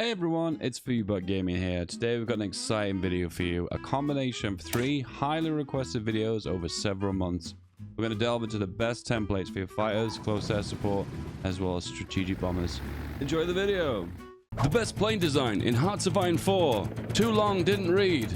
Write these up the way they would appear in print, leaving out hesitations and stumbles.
Hey everyone, it's Foodbot Gaming here. Today we've got an exciting video for you. A combination of 3 highly requested videos over several months. We're going to delve into the best templates for your fighters, close air support, as well as strategic bombers. Enjoy the video! The best plane design in Hearts of Iron 4. Too long, didn't read.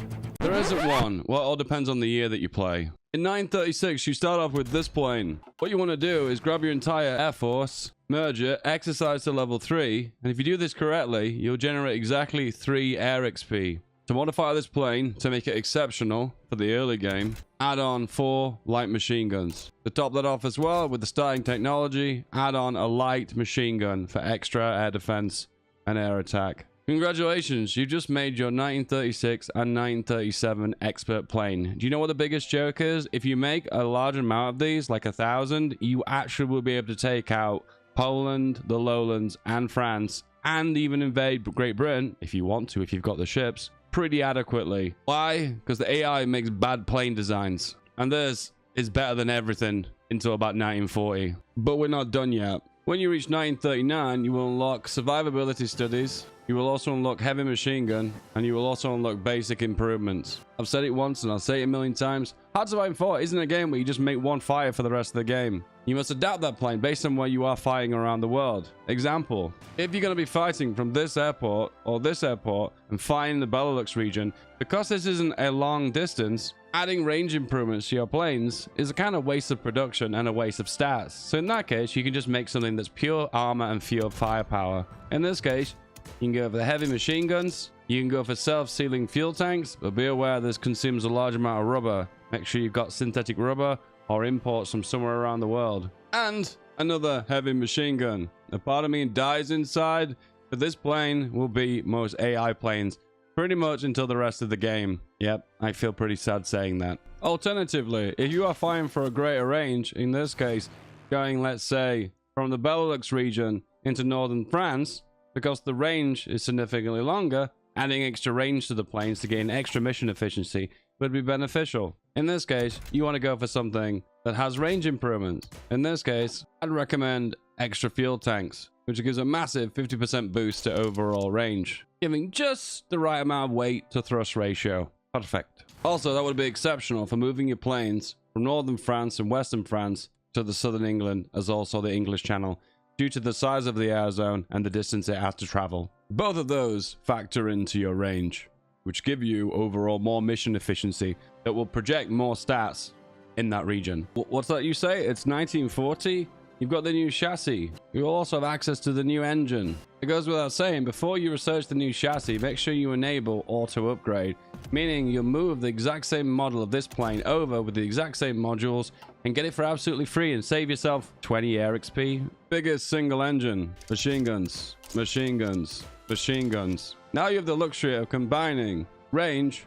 There isn't one. Well, it all depends on the year that you play. In 936, you start off with this plane. What you want to do is grab your entire Air Force, merge it, exercise to level 3, and if you do this correctly, you'll generate exactly 3 air XP. To modify this plane to make it exceptional for the early game, add on 4 light machine guns. To top that off as well, with the starting technology, add on a light machine gun for extra air defense and air attack. Congratulations, you just made your 1936 and 1937 expert plane. Do you know what the biggest joke is? If you make a large amount of these, like 1,000, you actually will be able to take out Poland, the Lowlands, and France, and even invade Great Britain, if you want to, if you've got the ships, pretty adequately. Why? Because the AI makes bad plane designs. And this is better than everything until about 1940. But we're not done yet. When you reach 1939, you will unlock survivability studies. You will also unlock heavy machine gun, and you will also unlock basic improvements. I've said it once and I'll say it a million times. Hearts of Iron 4 isn't a game where you just make one fire for the rest of the game. You must adapt that plane based on where you are fighting around the world. Example, if you're going to be fighting from this airport or this airport and fighting the Benelux region, because this isn't a long distance, adding range improvements to your planes is a kind of waste of production and a waste of stats. So in that case, you can just make something that's pure armor and pure firepower. In this case, you can go for the heavy machine guns, you can go for self-sealing fuel tanks, but be aware this consumes a large amount of rubber. Make sure you've got synthetic rubber or imports from somewhere around the world. And another heavy machine gun. A part of me dies inside, but this plane will be most AI planes pretty much until the rest of the game. Yep, I feel pretty sad saying that. Alternatively, if you are firing for a greater range, in this case, going, let's say, from the Benelux region into northern France, because the range is significantly longer, adding extra range to the planes to gain extra mission efficiency would be beneficial. In this case, you want to go for something that has range improvements. In this case, I'd recommend extra fuel tanks, which gives a massive 50% boost to overall range, giving just the right amount of weight to thrust ratio. Perfect. Also, that would be exceptional for moving your planes from northern France and western France to the southern England, as also the English Channel, due to the size of the air zone and the distance it has to travel. Both of those factor into your range, which give you overall more mission efficiency that will project more stats in that region. What's that you say? It's 1940? You've got the new chassis. You'll also have access to the new engine. It goes without saying, before you research the new chassis, make sure you enable auto upgrade, meaning you'll move the exact same model of this plane over with the exact same modules and get it for absolutely free and save yourself 20 air XP. Biggest single engine, machine guns, machine guns, machine guns. Now you have the luxury of combining range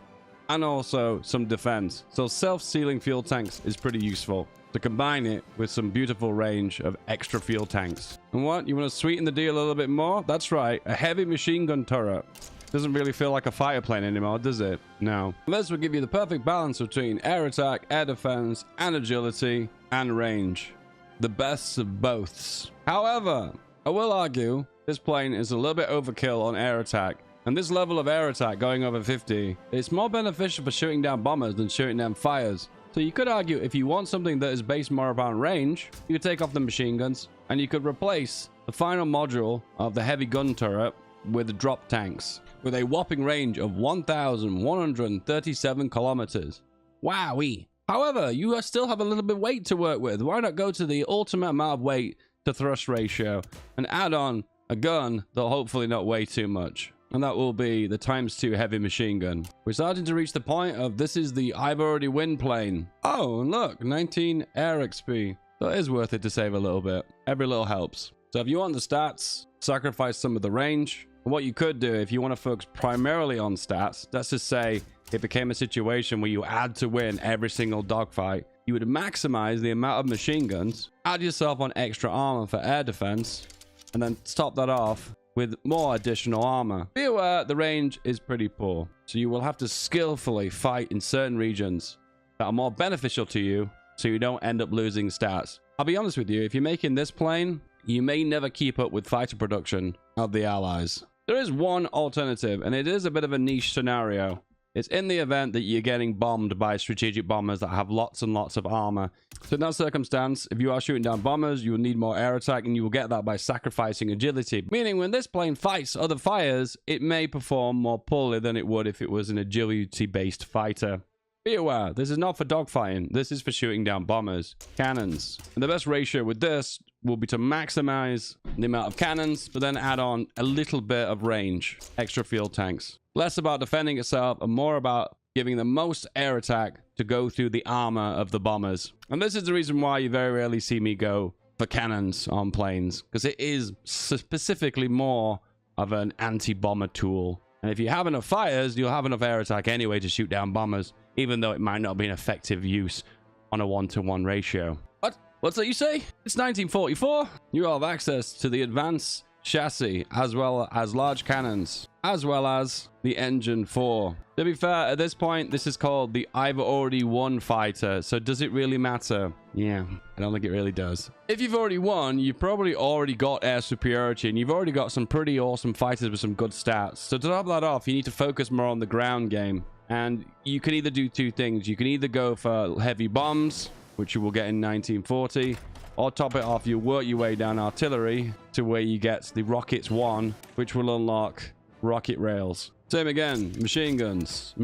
and also some defense. So self-sealing fuel tanks is pretty useful to combine it with some beautiful range of extra fuel tanks. And what? You want to sweeten the deal a little bit more? That's right, a heavy machine gun turret. Doesn't really feel like a fighter plane anymore, does it? No. This will give you the perfect balance between air attack, air defense, and agility, and range. The best of boths. However, I will argue this plane is a little bit overkill on air attack. And this level of air attack going over 50, it's more beneficial for shooting down bombers than shooting down fires. So you could argue if you want something that is based more upon range, you could take off the machine guns and you could replace the final module of the heavy gun turret with drop tanks with a whopping range of 1,137 kilometers. Wowee. However, you still have a little bit of weight to work with. Why not go to the ultimate amount of weight to thrust ratio and add on a gun that'll hopefully not weigh too much? And that will be the ×2 heavy machine gun. We're starting to reach the point of this is the I've already win plane. Oh, and look, 19 air XP. So it is worth it to save a little bit. Every little helps. So if you want the stats, sacrifice some of the range. And what you could do if you want to focus primarily on stats, let's just say it became a situation where you had to win every single dogfight, you would maximize the amount of machine guns, add yourself on extra armor for air defense, and then top that off with more additional armor. Be aware the range is pretty poor, so you will have to skillfully fight in certain regions that are more beneficial to you so you don't end up losing stats. I'll be honest with you, if you're making this plane, you may never keep up with fighter production of the Allies. There is one alternative, and it is a bit of a niche scenario. It's in the event that you're getting bombed by strategic bombers that have lots and lots of armor. So in that circumstance, if you are shooting down bombers, you will need more air attack, and you will get that by sacrificing agility. Meaning when this plane fights other fighters, it may perform more poorly than it would if it was an agility-based fighter. Be aware, this is not for dogfighting. This is for shooting down bombers. Cannons. And the best ratio with this will be to maximize the amount of cannons, but then add on a little bit of range. Extra fuel tanks. Less about defending itself and more about giving the most air attack to go through the armor of the bombers. And this is the reason why you very rarely see me go for cannons on planes, because it is specifically more of an anti-bomber tool. And if you have enough fighters, you'll have enough air attack anyway to shoot down bombers, even though it might not be an effective use on a 1-to-1 ratio. What? What's that you say? It's 1944. You have access to the advanced chassis, as well as large cannons, as well as the engine 4. To be fair, at this point, this is called the I've already won fighter. So does it really matter? Yeah, I don't think it really does. If you've already won, you've probably already got air superiority, and you've already got some pretty awesome fighters with some good stats. So to top that off, you need to focus more on the ground game. And you can either do two things. You can either go for heavy bombs, which you will get in 1940, or top it off, you work your way down artillery to where you get the Rockets 1, which will unlock rocket rails. Same again, machine guns, and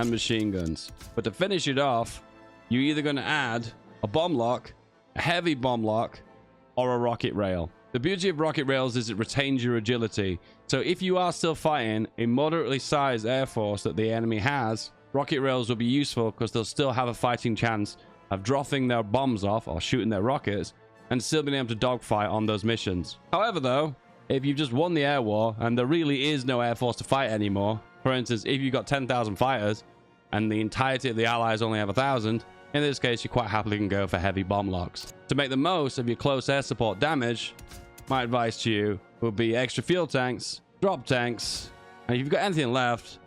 machine guns. But to finish it off, you're either going to add a bomb lock, a heavy bomb lock, or a rocket rail. The beauty of rocket rails is it retains your agility. So if you are still fighting a moderately sized air force that the enemy has, rocket rails will be useful because they'll still have a fighting chance of dropping their bombs off or shooting their rockets and still being able to dogfight on those missions. However, though, if you've just won the air war and there really is no air force to fight anymore, for instance, if you've got 10,000 fighters and the entirety of the allies only have 1,000, in this case, you quite happily can go for heavy bomb locks. To make the most of your close air support damage, my advice to you would be extra fuel tanks, drop tanks, and if you've got anything left,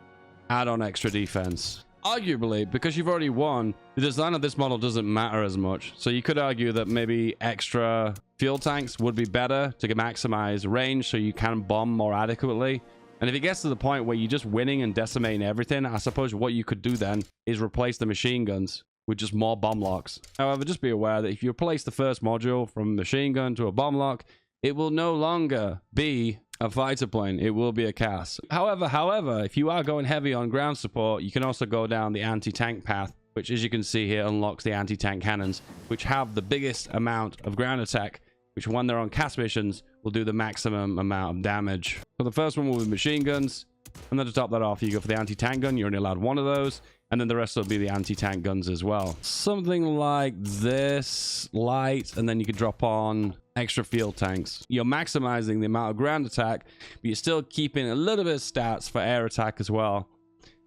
add on extra defense. Arguably, because you've already won, the design of this model doesn't matter as much. So you could argue that maybe extra fuel tanks would be better to maximize range so you can bomb more adequately. And if it gets to the point where you're just winning and decimating everything, I suppose what you could do then is replace the machine guns with just more bomb locks. However, just be aware that if you replace the first module from machine gun to a bomb lock, it will no longer be a fighter plane. It will be a CAS. However, if you are going heavy on ground support, you can also go down the anti-tank path, which, as you can see here, unlocks the anti-tank cannons, which have the biggest amount of ground attack, which when they're on CAS missions will do the maximum amount of damage. So the first one will be machine guns, and then to top that off, you go for the anti-tank gun. You're only allowed one of those, and then the rest will be the anti-tank guns as well. Something like this, light, and then you can drop on extra field tanks. You're maximizing the amount of ground attack, but you're still keeping a little bit of stats for air attack as well.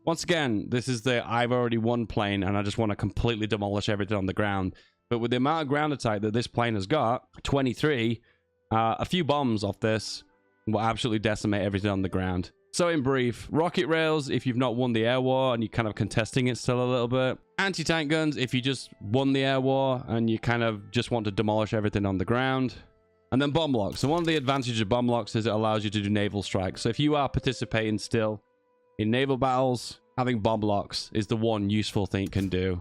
Once again, this is the I've already won plane, and I just want to completely demolish everything on the ground. But with the amount of ground attack that this plane has got, 23, a few bombs off this will absolutely decimate everything on the ground. So in brief, rocket rails if you've not won the air war and you're kind of contesting it still a little bit. Anti-tank guns if you just won the air war and you kind of just want to demolish everything on the ground. And then bomb locks. So one of the advantages of bomb locks is it allows you to do naval strikes. So if you are participating still in naval battles, having bomb locks is the one useful thing it can do.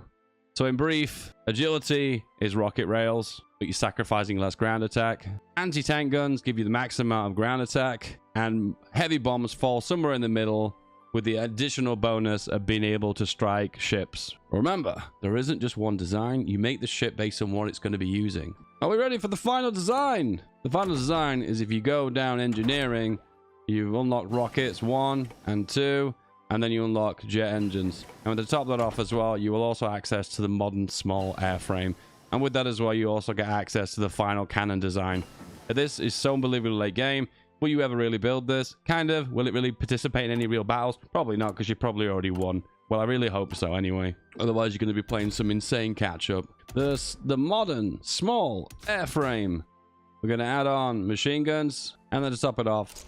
So in brief, agility is rocket rails, but you're sacrificing less ground attack. Anti-tank guns give you the maximum amount of ground attack, and heavy bombs fall somewhere in the middle with the additional bonus of being able to strike ships. Remember, there isn't just one design. You make the ship based on what it's going to be using. Are we ready for the final design? The final design is if you go down engineering, you unlock rockets 1 and 2, and then you unlock jet engines. And to top that off as well, you will also access to the modern small airframe. And with that as well, you also get access to the final cannon design. This is so unbelievably late game. Will you ever really build this? Kind of. Will it really participate in any real battles? Probably not, because you probably already won. Well, I really hope so anyway. Otherwise, you're going to be playing some insane catch-up. The modern small airframe. We're going to add on machine guns. And then to top it off,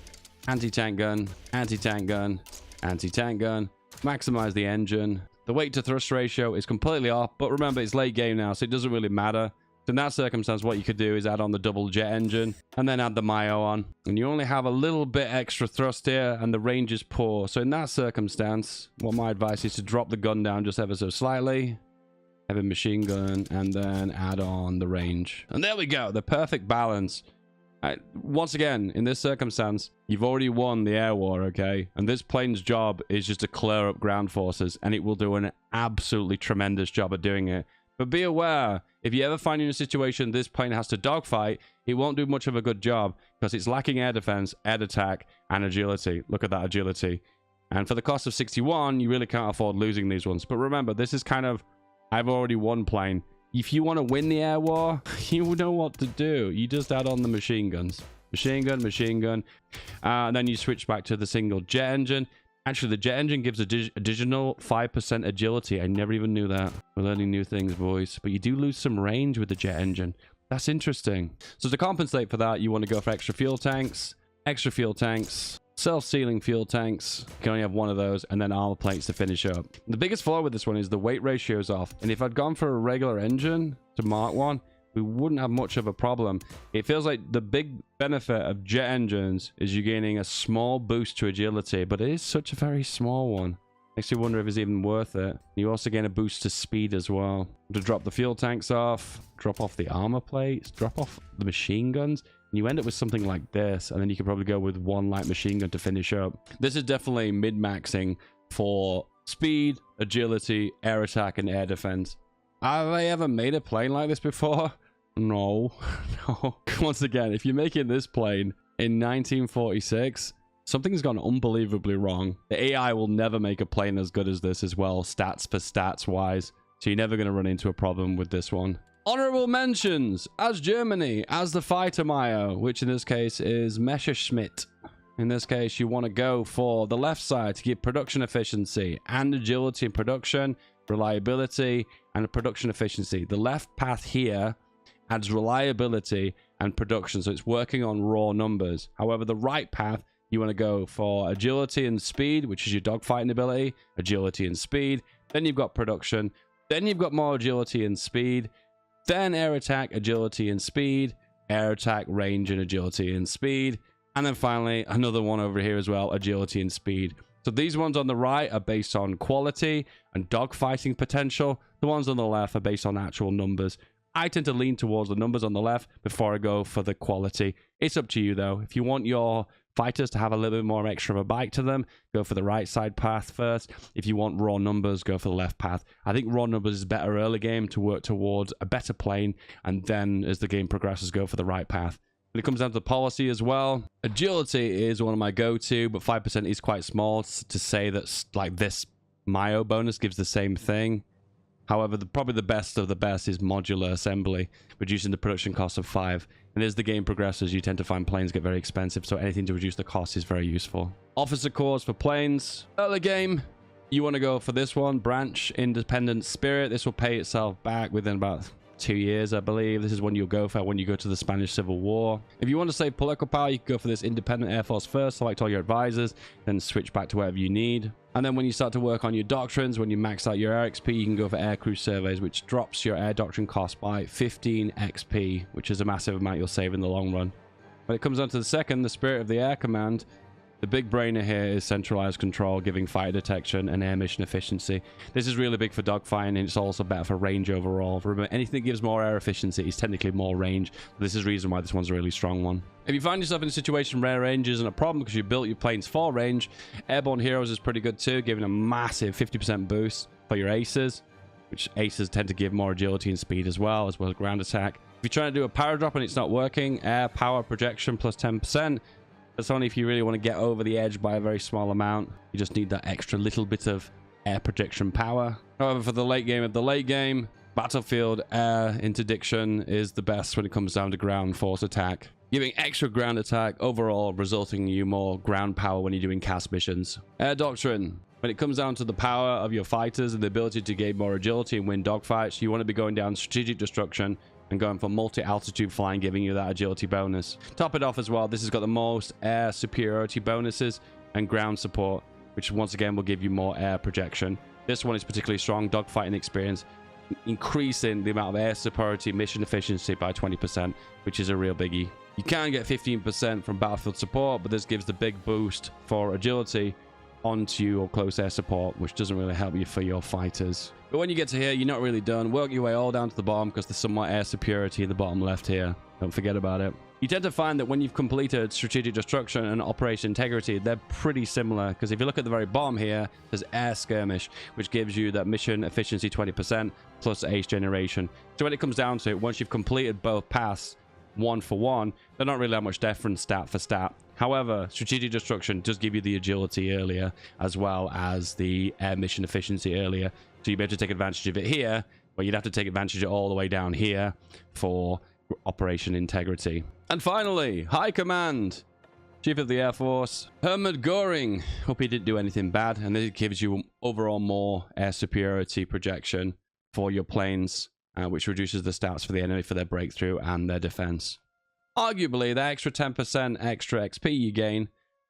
anti-tank gun, anti-tank gun, anti-tank gun. Maximize the engine. The weight to thrust ratio is completely off. But remember, it's late game now, so it doesn't really matter. In that circumstance, what you could do is add on the double jet engine and then add the Mayo on. And you only have a little bit extra thrust here and the range is poor. So in that circumstance, what my advice is to drop the gun down just ever so slightly. Have a machine gun and then add on the range. And there we go. The perfect balance. Once again, in this circumstance, you've already won the air war, okay? And this plane's job is just to clear up ground forces. And it will do an absolutely tremendous job at doing it. But be aware, if you ever find in a situation this plane has to dogfight, it won't do much of a good job because it's lacking air defense, air attack, and agility. Look at that agility. And for the cost of 61, you really can't afford losing these ones. But remember, this is kind of, I've already won plane. If you want to win the air war, you know what to do. You just add on the machine guns. Machine gun. And then you switch back to the single jet engine. Actually, the jet engine gives additional 5% agility. I never even knew that. We're learning new things, boys. But you do lose some range with the jet engine. That's interesting. So to compensate for that, you want to go for extra fuel tanks, self-sealing fuel tanks. You can only have one of those, and then armor plates to finish up. The biggest flaw with this one is the weight ratio is off. And if I'd gone for a regular engine to Mark 1, we wouldn't have much of a problem. It feels like the big benefit of jet engines is you're gaining a small boost to agility, but it is such a very small one. Makes you wonder if it's even worth it. You also gain a boost to speed as well. To drop the fuel tanks off, drop off the armor plates, drop off the machine guns, and you end up with something like this, and then you could probably go with one light machine gun to finish up. This is definitely mid-maxing for speed, agility, air attack, and air defense. Have I ever made a plane like this before? No. No. Once again, if you're making this plane in 1946, something's gone unbelievably wrong. The AI will never make a plane as good as this as well, stats for stats wise. So you're never going to run into a problem with this one. Honorable mentions as Germany, as the fighter Mayo, which in this case is Messerschmitt. In this case, you want to go for the left side to give production efficiency and agility in production, reliability, and production efficiency. The left path here adds reliability and production, so it's working on raw numbers. However, the right path, you want to go for agility and speed, which is your dogfighting ability, agility and speed. Then you've got production. Then you've got more agility and speed. Then air attack, agility and speed. Air attack, range and agility and speed. And then finally, another one over here as well, agility and speed. So these ones on the right are based on quality and dogfighting potential. The ones on the left are based on actual numbers. I tend to lean towards the numbers on the left before I go for the quality. It's up to you though. If you want your fighters to have a little bit more extra of a bite to them, go for the right side path first. If you want raw numbers, go for the left path. I think raw numbers is better early game to work towards a better plane, and then as the game progresses, go for the right path. When it comes down to policy as well, agility is one of my go-to, but 5% is quite small to say that like this Mayo bonus gives the same thing. However, probably the best of the best is modular assembly, reducing the production cost of 5. And as the game progresses, you tend to find planes get very expensive, so anything to reduce the cost is very useful. Officer cores for planes. Early game, you want to go for this one, Branch Independent Spirit. This will pay itself back within about 2 years, I believe. This is one you'll go for when you go to the Spanish Civil War. If you want to save political power, you can go for this Independent Air Force first, select all your advisors, then switch back to whatever you need. And then when you start to work on your doctrines, when you max out your air XP, you can go for air crew surveys, which drops your air doctrine cost by 15 XP, which is a massive amount you'll save in the long run. When it comes down to the second, the Spirit of the Air Command, the big brainer here is centralized control, giving fighter detection and air mission efficiency. This is really big for dogfighting, and it's also better for range overall. Remember, anything that gives more air efficiency is technically more range. This is the reason why this one's a really strong one. If you find yourself in a situation where range isn't a problem because you built your planes for range, Airborne Heroes is pretty good too, giving a massive 50% boost for your aces, which aces tend to give more agility and speed as well as ground attack. If you're trying to do a power drop and it's not working, air power projection plus 10%. That's only if you really want to get over the edge by a very small amount. You just need that extra little bit of air projection power. However, for the late game of the late game, battlefield air interdiction is the best when it comes down to ground force attack, giving extra ground attack overall, resulting in you more ground power when you're doing cast missions. Air doctrine. When it comes down to the power of your fighters and the ability to gain more agility and win dogfights, you want to be going down strategic destruction and going for multi-altitude flying, giving you that agility bonus. Top it off as well, this has got the most air superiority bonuses and ground support, which once again will give you more air projection. This one is particularly strong, dogfighting experience, increasing the amount of air superiority mission efficiency by 20%, which is a real biggie. You can get 15% from battlefield support, but this gives the big boost for agility onto your close air support, which doesn't really help you for your fighters. But when you get to here, you're not really done. Work your way all down to the bottom because there's some more air superiority in the bottom left here. Don't forget about it. You tend to find that when you've completed strategic destruction and operation integrity, they're pretty similar, because if you look at the very bottom here, there's air skirmish, which gives you that mission efficiency 20% plus ace generation. So when it comes down to it, once you've completed both paths one for one, they're not really that much different stat for stat. However, strategic destruction does give you the agility earlier, as well as the air mission efficiency earlier. So you'll be able to take advantage of it here, but you'd have to take advantage of it all the way down here for operation integrity. And finally, High Command, Chief of the Air Force, Hermann Goring. Hope he didn't do anything bad, and this gives you overall more air superiority projection for your planes, which reduces the stats for the enemy for their breakthrough and their defense. Arguably, the extra 10% extra XP you gain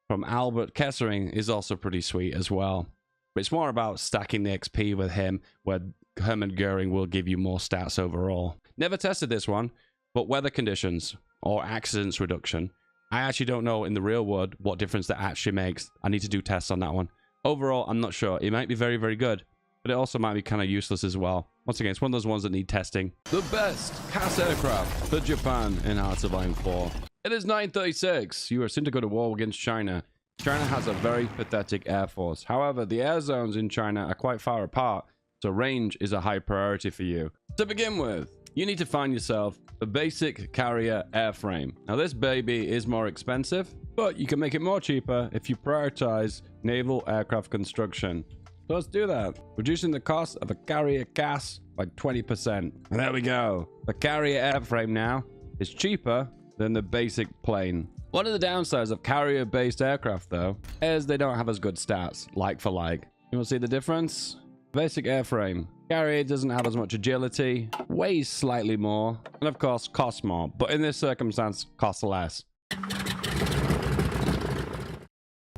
from Albert Kessering is also pretty sweet as well. But it's more about stacking the XP with him, where Hermann Goring will give you more stats overall. Never tested this one, but weather conditions or accidents reduction, I actually don't know in the real world what difference that actually makes. I need to do tests on that one. Overall, I'm not sure. It might be very, very good, but it also might be kind of useless as well. Once again, it's one of those ones that need testing. The best CAS aircraft for Japan in Hearts of Iron 4. It is 9:36. You are soon to go to war against China. China has a very pathetic air force. However, the air zones in China are quite far apart, so range is a high priority for you. To begin with, you need to find yourself a basic carrier airframe. Now this baby is more expensive, but you can make it more cheaper if you prioritize naval aircraft construction. So let's do that. Reducing the cost of a carrier CAS by 20%. And there we go. The carrier airframe now is cheaper than the basic plane. One of the downsides of carrier-based aircraft, though, is they don't have as good stats, like for like. You want to see the difference? Basic airframe. Carrier doesn't have as much agility, weighs slightly more, and of course costs more, but in this circumstance costs less.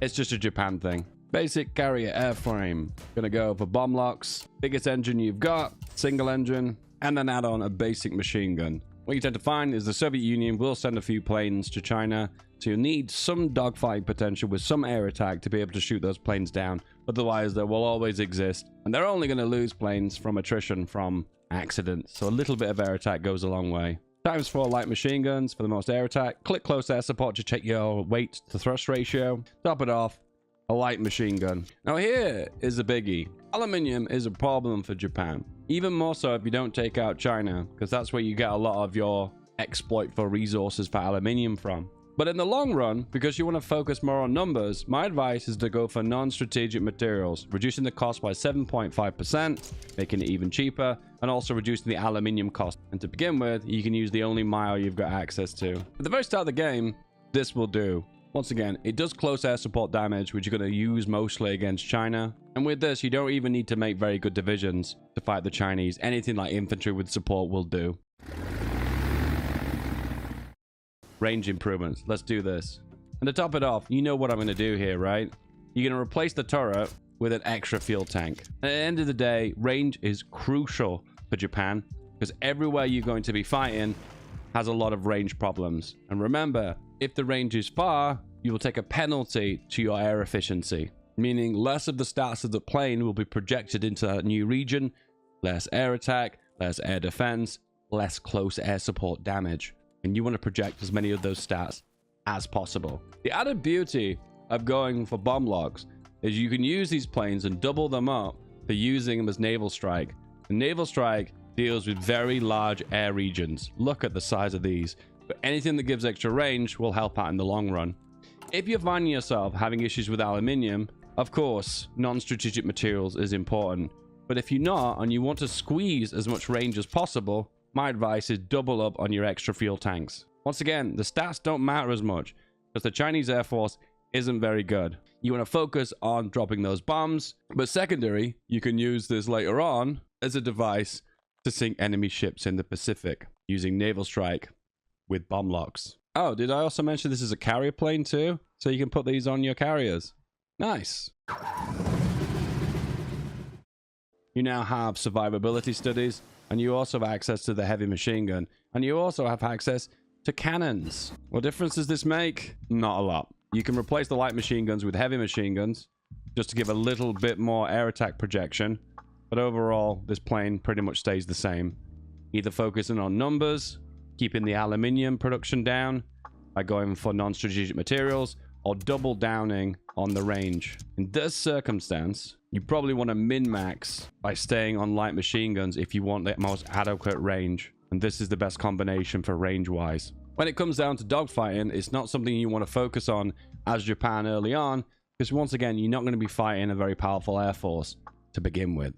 It's just a Japan thing. Basic carrier airframe. Gonna go for bomb locks, biggest engine you've got, single engine, and then add on a basic machine gun. What you tend to find is the Soviet Union will send a few planes to China, so you'll need some dogfighting potential with some air attack to be able to shoot those planes down. Otherwise, they will always exist, and they're only going to lose planes from attrition from accidents, so a little bit of air attack goes a long way. Times 4 light machine guns for the most air attack. Click close air support to check your weight to thrust ratio. Top it off, a light machine gun. Now here is a biggie. Aluminium is a problem for Japan. Even more so if you don't take out China, because that's where you get a lot of your exploit for resources for aluminium from. But in the long run, because you want to focus more on numbers, my advice is to go for non-strategic materials, reducing the cost by 7.5%, making it even cheaper, and also reducing the aluminium cost. And to begin with, you can use the only mile you've got access to. At the very start of the game, this will do. Once again, it does close air support damage, which you're going to use mostly against China. And with this, you don't even need to make very good divisions to fight the Chinese. Anything like infantry with support will do. Range improvements. Let's do this. And to top it off, you know what I'm going to do here, right? You're going to replace the turret with an extra fuel tank. At the end of the day, range is crucial for Japan, because everywhere you're going to be fighting has a lot of range problems. And remember, if the range is far, you will take a penalty to your air efficiency, meaning less of the stats of the plane will be projected into that new region, less air attack, less air defense, less close air support damage. And you want to project as many of those stats as possible. The added beauty of going for bomb logs is you can use these planes and double them up for using them as naval strike. The naval strike deals with very large air regions. Look at the size of these. But anything that gives extra range will help out in the long run. If you're finding yourself having issues with aluminium, of course, non-strategic materials is important. But if you're not, and you want to squeeze as much range as possible, my advice is double up on your extra fuel tanks. Once again, the stats don't matter as much, because the Chinese Air Force isn't very good. You want to focus on dropping those bombs, but secondary, you can use this later on as a device to sink enemy ships in the Pacific, using naval strike with bomb locks. Oh, did I also mention this is a carrier plane too? So you can put these on your carriers. Nice. You You now have survivability studies, and you also have access to the heavy machine gun, and you also have access to cannons. What difference does this make? Not a lot. You can replace the light machine guns with heavy machine guns, just to give a little bit more air attack projection. But overall, this plane pretty much stays the same. Either focusing on numbers, keeping the aluminium production down by going for non-strategic materials, or double downing on the range. In this circumstance, you probably want to min-max by staying on light machine guns if you want the most adequate range. And this is the best combination for range-wise. When it comes down to dogfighting, it's not something you want to focus on as Japan early on, because once again, you're not going to be fighting a very powerful air force to begin with.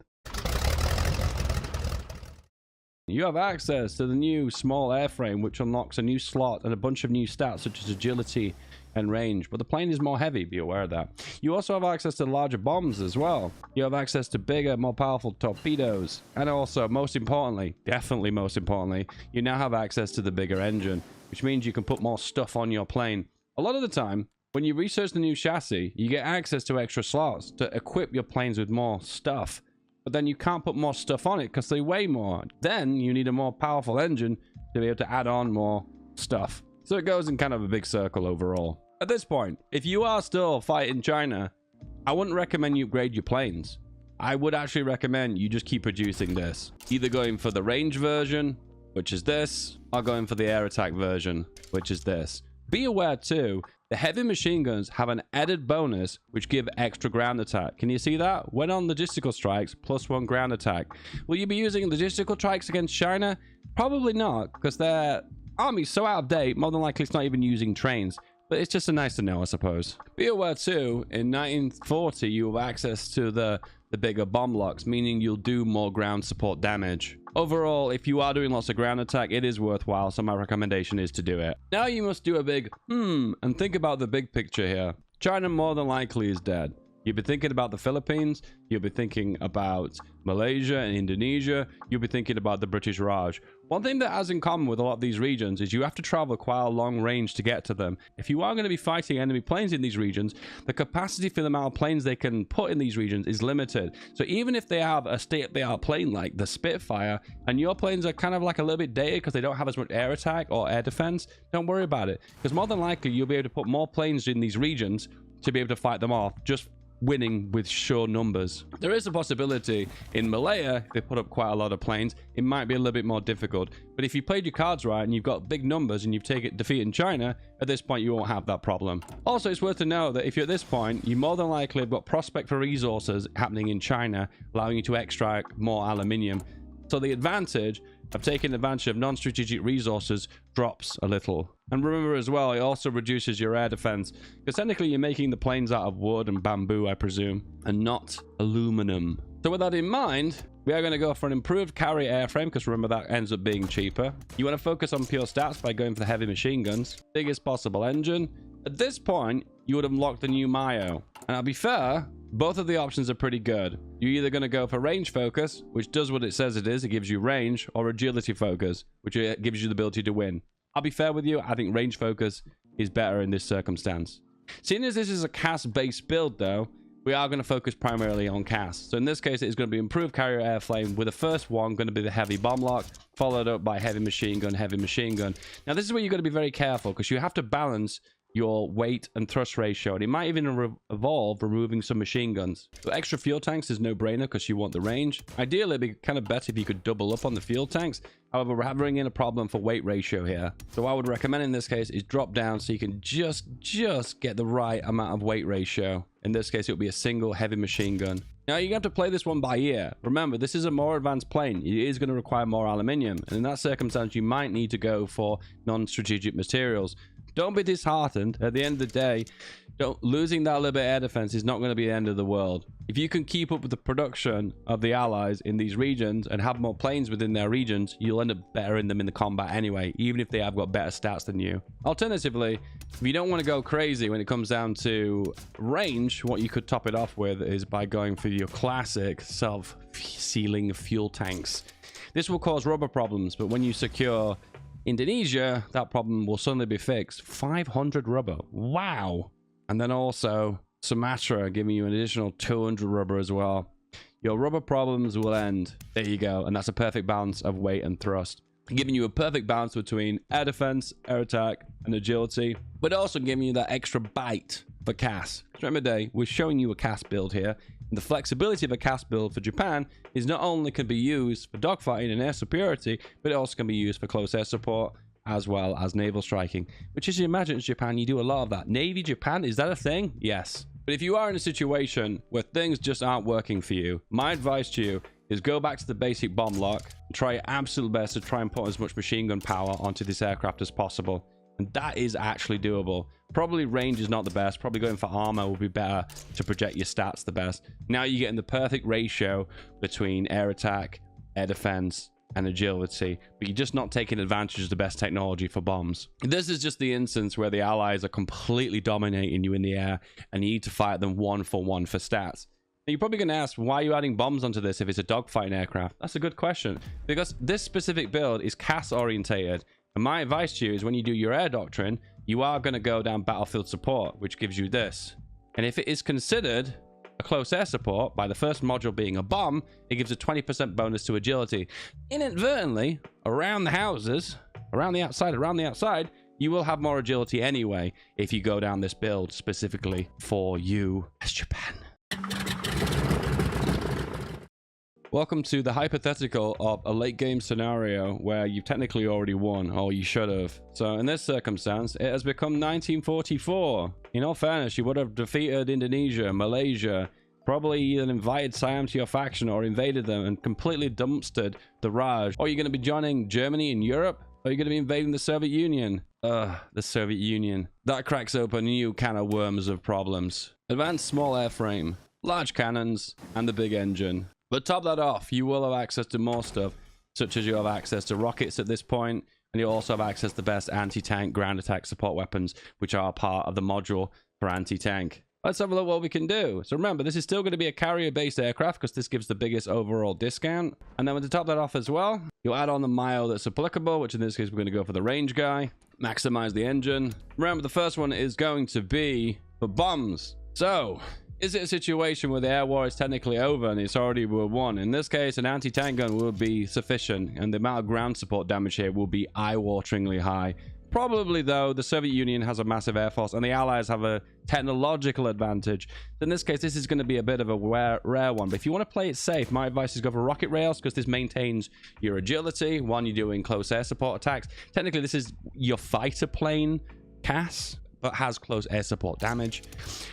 You have access to the new small airframe, which unlocks a new slot and a bunch of new stats such as agility and range, but the plane is more heavy, be aware of that. You also have access to larger bombs as well. You have access to bigger, more powerful torpedoes, and also, most importantly, definitely most importantly, you now have access to the bigger engine, which means you can put more stuff on your plane. A lot of the time, when you research the new chassis, you get access to extra slots to equip your planes with more stuff. But then you can't put more stuff on it because they weigh more. Then you need a more powerful engine to be able to add on more stuff. So it goes in kind of a big circle overall. At this point, if you are still fighting China, I wouldn't recommend you upgrade your planes. I would actually recommend you just keep producing this. Either going for the range version, which is this, or going for the air attack version, which is this. Be aware too, the heavy machine guns have an added bonus which give extra ground attack. Can you see that? When on logistical strikes, +1 ground attack. Will you be using logistical strikes against China? Probably not, because their army's so out of date, more than likely it's not even using trains. But it's just nice to know, I suppose. Be aware too, in 1940 you have access to the bigger bomb locks, meaning you'll do more ground support damage. Overall, if you are doing lots of ground attack, it is worthwhile, so my recommendation is to do it. Now you must do a big and think about the big picture here. China more than likely is dead. You'll be thinking about the Philippines, you'll be thinking about Malaysia and Indonesia, you'll be thinking about the British Raj. One thing that has in common with a lot of these regions is you have to travel quite a long range to get to them. If you are going to be fighting enemy planes in these regions, the capacity for the amount of planes they can put in these regions is limited. So even if they have a state-of-the-art plane like the Spitfire, and your planes are kind of like a little bit dated because they don't have as much air attack or air defense, don't worry about it. Because more than likely, you'll be able to put more planes in these regions to be able to fight them off, just winning with sure numbers. There is a possibility in Malaya, if they put up quite a lot of planes, it might be a little bit more difficult. But if you played your cards right and you've got big numbers and you've taken defeat in China, at this point you won't have that problem. Also, it's worth to know that if you're at this point, you more than likely have got prospect for resources happening in China, allowing you to extract more aluminium. So the advantage of taking advantage of non-strategic resources drops a little. And remember as well, it also reduces your air defense, because technically you're making the planes out of wood and bamboo, I presume, and not aluminum. So with that in mind, we are going to go for an improved carry airframe, because remember that ends up being cheaper. You want to focus on pure stats by going for the heavy machine guns. Biggest possible engine. At this point, you would have unlocked the new Mayo. And I'll be fair, both of the options are pretty good. You're either going to go for range focus, which does what it says it is, it gives you range, or agility focus, which gives you the ability to win. I'll be fair with you, I think range focus is better in this circumstance. Seeing as this is a CAS-based build though, we are going to focus primarily on CAS. So in this case, it's going to be improved carrier airframe, with the first one going to be the heavy bomb lock, followed up by heavy machine gun, heavy machine gun. Now this is where you've got to be very careful, because you have to balance your weight and thrust ratio, and it might even involve removing some machine guns. So extra fuel tanks is no brainer because you want the range. Ideally, it'd be kind of better if you could double up on the fuel tanks. However, we're having in a problem for weight ratio here. So what I would recommend in this case is drop down so you can just get the right amount of weight ratio. In this case, it would be a single heavy machine gun. Now, you have to play this one by ear. Remember, this is a more advanced plane. It is going to require more aluminium. And in that circumstance, you might need to go for non-strategic materials. Don't be disheartened. At the end of the day, losing that little bit of air defense is not going to be the end of the world. If you can keep up with the production of the allies in these regions and have more planes within their regions, you'll end up bettering them in the combat anyway, even if they have got better stats than you. Alternatively, if you don't want to go crazy when it comes down to range, what you could top it off with is by going for your classic self-sealing fuel tanks. This will cause rubber problems, but when you secure Indonesia, that problem will suddenly be fixed. 500 rubber. Wow. And then also Sumatra giving you an additional 200 rubber as well. your rubber problems will end. There you go. And that's a perfect balance of weight and thrust, giving you a perfect balance between air defense, air attack, and agility, but also giving you that extra bite for CAS. Remember, Day, we're showing you a CAS build here. And the flexibility of a CAS build for Japan is not only can be used for dogfighting and air superiority, but it also can be used for close air support as well as naval striking, which, as you imagine, in Japan, you do a lot of that. Navy Japan, is that a thing? Yes. But if you are in a situation where things just aren't working for you, my advice to you is go back to the basic bomb lock and try your absolute best to try and put as much machine gun power onto this aircraft as possible. And that is actually doable. Probably range is not the best. Probably going for armor will be better to project your stats the best. Now you're getting the perfect ratio between air attack, air defense, and agility, but you're just not taking advantage of the best technology for bombs. This is just the instance where the allies are completely dominating you in the air, and you need to fight them 1-for-1 for stats. Now, you're probably going to ask, why are you adding bombs onto this if it's a dogfighting aircraft? That's a good question, because this specific build is CAS orientated. And my advice to you is when you do your air doctrine, you are going to go down battlefield support, which gives you this. And if it is considered a close air support by the first module being a bomb, it gives a 20% bonus to agility. Inadvertently, around the houses, around the outside, you will have more agility anyway if you go down this build specifically for you as Japan. Welcome to the hypothetical of a late game scenario where you've technically already won, or you should have. So in this circumstance, it has become 1944. In all fairness, you would have defeated Indonesia, Malaysia, probably either invited Siam to your faction or invaded them and completely dumpstered the Raj. Or you're going to be joining Germany in Europe, or you're going to be invading the Soviet Union. The Soviet Union. That cracks open a new can of worms of problems. Advanced small airframe, large cannons, and the big engine. But top that off, you will have access to more stuff, such as you have access to rockets at this point, and you also have access to the best anti-tank ground attack support weapons, which are part of the module for anti-tank. Let's have a look what we can do. So remember, this is still going to be a carrier-based aircraft because this gives the biggest overall discount. And then to top that off as well, you'll add on the mile that's applicable, which in this case we're going to go for the range guy. Maximize the engine. Remember, the first one is going to be for bombs. So is it a situation where the air war is technically over and it's already won? In this case, an anti-tank gun will be sufficient, and the amount of ground support damage here will be eye-wateringly high. Probably, though, the Soviet Union has a massive air force and the Allies have a technological advantage. In this case, this is going to be a bit of a rare one. But if you want to play it safe, my advice is go for rocket rails, because this maintains your agility when you're doing close air support attacks. Technically, this is your fighter plane CAS, but has close air support damage.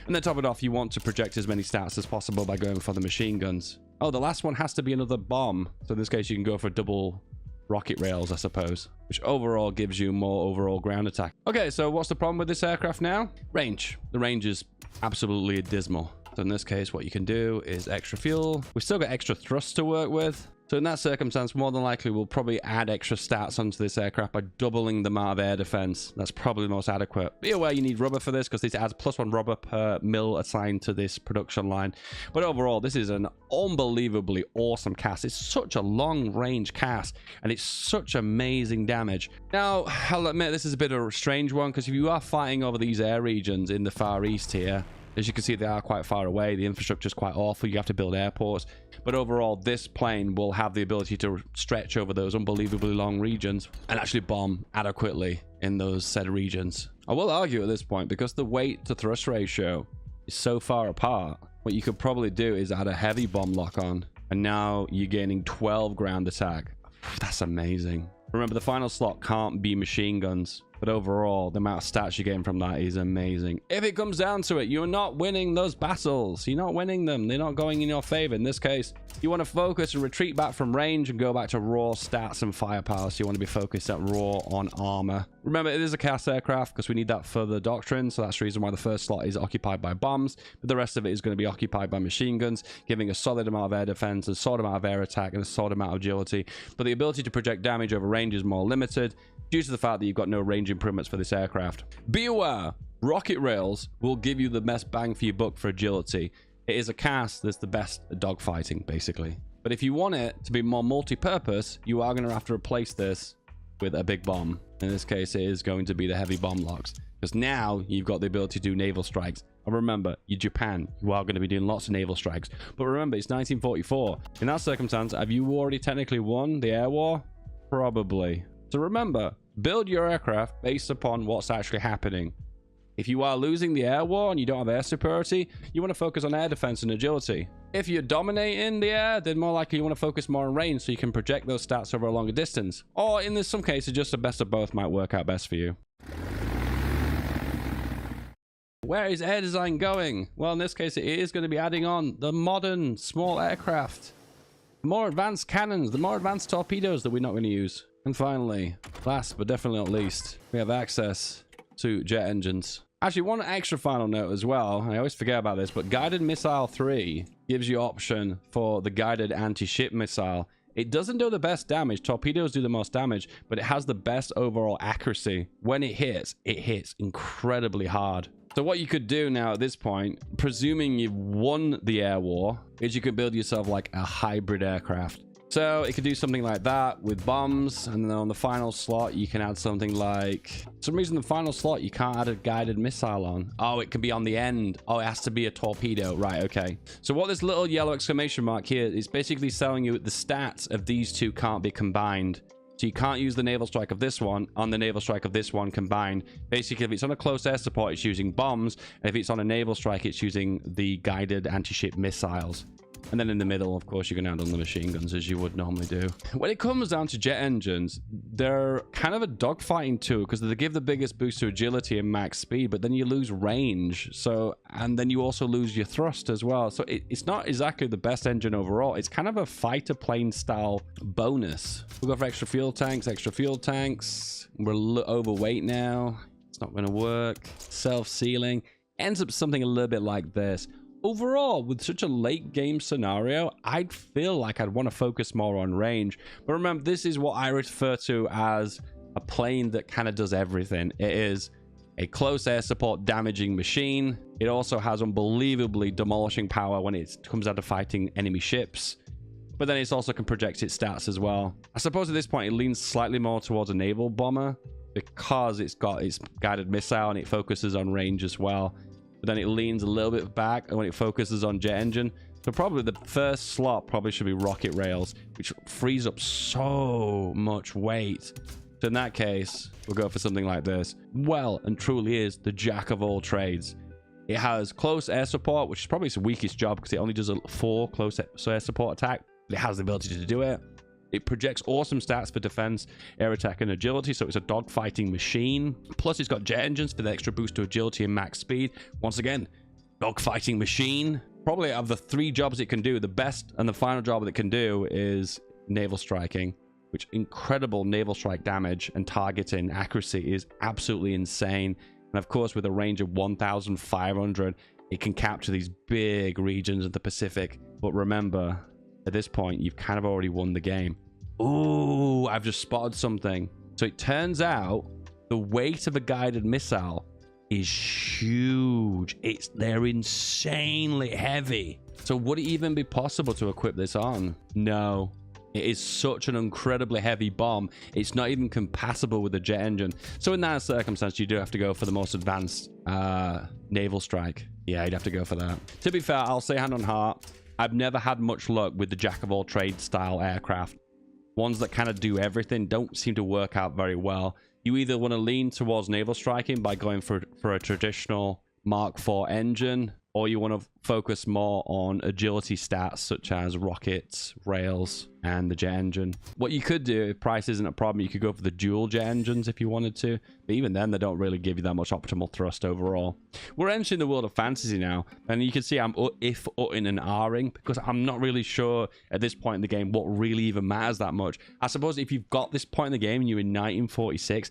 And then top it off, you want to project as many stats as possible by going for the machine guns. Oh, the last one has to be another bomb. So in this case, you can go for double rocket rails, I suppose, which overall gives you more overall ground attack. Okay, so what's the problem with this aircraft now? Range. The range is absolutely dismal. So in this case, what you can do is extra fuel. We've still got extra thrust to work with. So in that circumstance, more than likely, we'll probably add extra stats onto this aircraft by doubling the amount of air defense. That's probably the most adequate. Be aware you need rubber for this, because this adds +1 rubber per mil assigned to this production line. But overall, this is an unbelievably awesome cast. It's such a long-range cast, and it's such amazing damage. Now, I'll admit this is a bit of a strange one, because if you are fighting over these air regions in the Far East here, as you can see, they are quite far away. The infrastructure is quite awful. You have to build airports. But overall, this plane will have the ability to stretch over those unbelievably long regions and actually bomb adequately in those said regions. I will argue at this point, because the weight to thrust ratio is so far apart, what you could probably do is add a heavy bomb lock on, and now you're gaining 12 ground attack. That's amazing. Remember, the final slot can't be machine guns, but overall, the amount of stats you gain from that is amazing. If it comes down to it, you're not winning those battles. You're not winning them. They're not going in your favor. In this case, you want to focus and retreat back from range and go back to raw stats and firepower. So you want to be focused at raw on armor. Remember, it is a CAS aircraft because we need that for the doctrine. So that's the reason why the first slot is occupied by bombs. But the rest of it is going to be occupied by machine guns, giving a solid amount of air defense, a solid amount of air attack, and a solid amount of agility. But the ability to project damage over range is more limited due to the fact that you've got no range improvements for this aircraft. Be aware, rocket rails will give you the best bang for your buck for agility. It is a CAS that's the best at dogfighting, basically. But if you want it to be more multi-purpose, you are going to have to replace this with a big bomb. In this case, it is going to be the heavy bomb locks, because now you've got the ability to do naval strikes And remember, you're Japan. You are going to be doing lots of naval strikes. But remember, it's 1944. In that circumstance, have you already technically won the air war? Probably. So remember, build your aircraft based upon what's actually happening. If you are losing the air war and you don't have air superiority, you want to focus on air defense and agility. If you're dominating the air, then more likely you want to focus more on range so you can project those stats over a longer distance. Or in some cases, just the best of both might work out best for you. Where is air design going? Well, in this case, it is going to be adding on the modern small aircraft, the more advanced cannons, the more advanced torpedoes that we're not going to use. And finally, last but definitely not least, we have access to jet engines. Actually, one extra final note as well. I always forget about this, but Guided Missile 3 gives you option for the guided anti-ship missile. It doesn't do the best damage. Torpedoes do the most damage, but it has the best overall accuracy. When it hits incredibly hard. So what you could do now at this point, presuming you've won the air war, is you could build yourself like a hybrid aircraft. So it could do something like that with bombs, and then on the final slot you can add something like, for some reason the final slot you can't add a guided missile on. Oh, it can be on the end. Oh, it has to be a torpedo. Right, okay. So what this little yellow exclamation mark here is basically telling you the stats of these two can't be combined. So you can't use the naval strike of this one on the naval strike of this one combined. Basically, if it's on a close air support, it's using bombs. And if it's on a naval strike, it's using the guided anti-ship missiles. And then in the middle, of course, you can add on the machine guns as you would normally do. When it comes down to jet engines, they're kind of a dogfighting tool because they give the biggest boost to agility and max speed, but then you lose range. So, and then you also lose your thrust as well. So it's not exactly the best engine overall. It's kind of a fighter plane style bonus. We'll go for extra fuel tanks, extra fuel tanks. We're overweight now. It's not going to work. Self-sealing. Ends up something a little bit like this. Overall, with such a late game scenario, I'd feel like I'd want to focus more on range. But remember, this is what I refer to as a plane that kind of does everything. It is a close air support damaging machine. It also has unbelievably demolishing power when it comes out to fighting enemy ships. But then it also can project its stats as well. I suppose at this point, it leans slightly more towards a naval bomber because it's got its guided missile and it focuses on range as well. But then it leans a little bit back when it focuses on jet engine. So probably the first slot probably should be rocket rails, which frees up so much weight. So in that case, we'll go for something like this. Well, and truly is the jack of all trades. It has close air support, which is probably its weakest job because it only does a 4 close air support attack. But it has the ability to do it. It projects awesome stats for defense, air attack, and agility, so it's a dogfighting machine. Plus, it's got jet engines for the extra boost to agility and max speed. Once again, dogfighting machine. Probably of the 3 jobs it can do, the best and the final job it can do is naval striking, which incredible naval strike damage and targeting accuracy is absolutely insane. And of course, with a range of 1,500, it can capture these big regions of the Pacific. But remember, at this point, you've kind of already won the game. Ooh, I've just spotted something. So it turns out the weight of a guided missile is huge. They're insanely heavy. So would it even be possible to equip this on? No. It is such an incredibly heavy bomb. It's not even compatible with the jet engine. So in that circumstance, you do have to go for the most advanced naval strike. Yeah, you'd have to go for that. To be fair, I'll say hand on heart, I've never had much luck with the jack of all trades style aircraft. Ones that kind of do everything don't seem to work out very well. You either want to lean towards naval striking by going for a traditional Mark IV engine, or you want to focus more on agility stats such as rockets, rails, and the jet engine. What you could do, if price isn't a problem, you could go for the dual jet engines if you wanted to, but even then they don't really give you that much optimal thrust overall. We're entering the world of fantasy now, and you can see I'm utting and R-ing because I'm not really sure at this point in the game what really even matters that much. I suppose if you've got this point in the game and you're in 1946,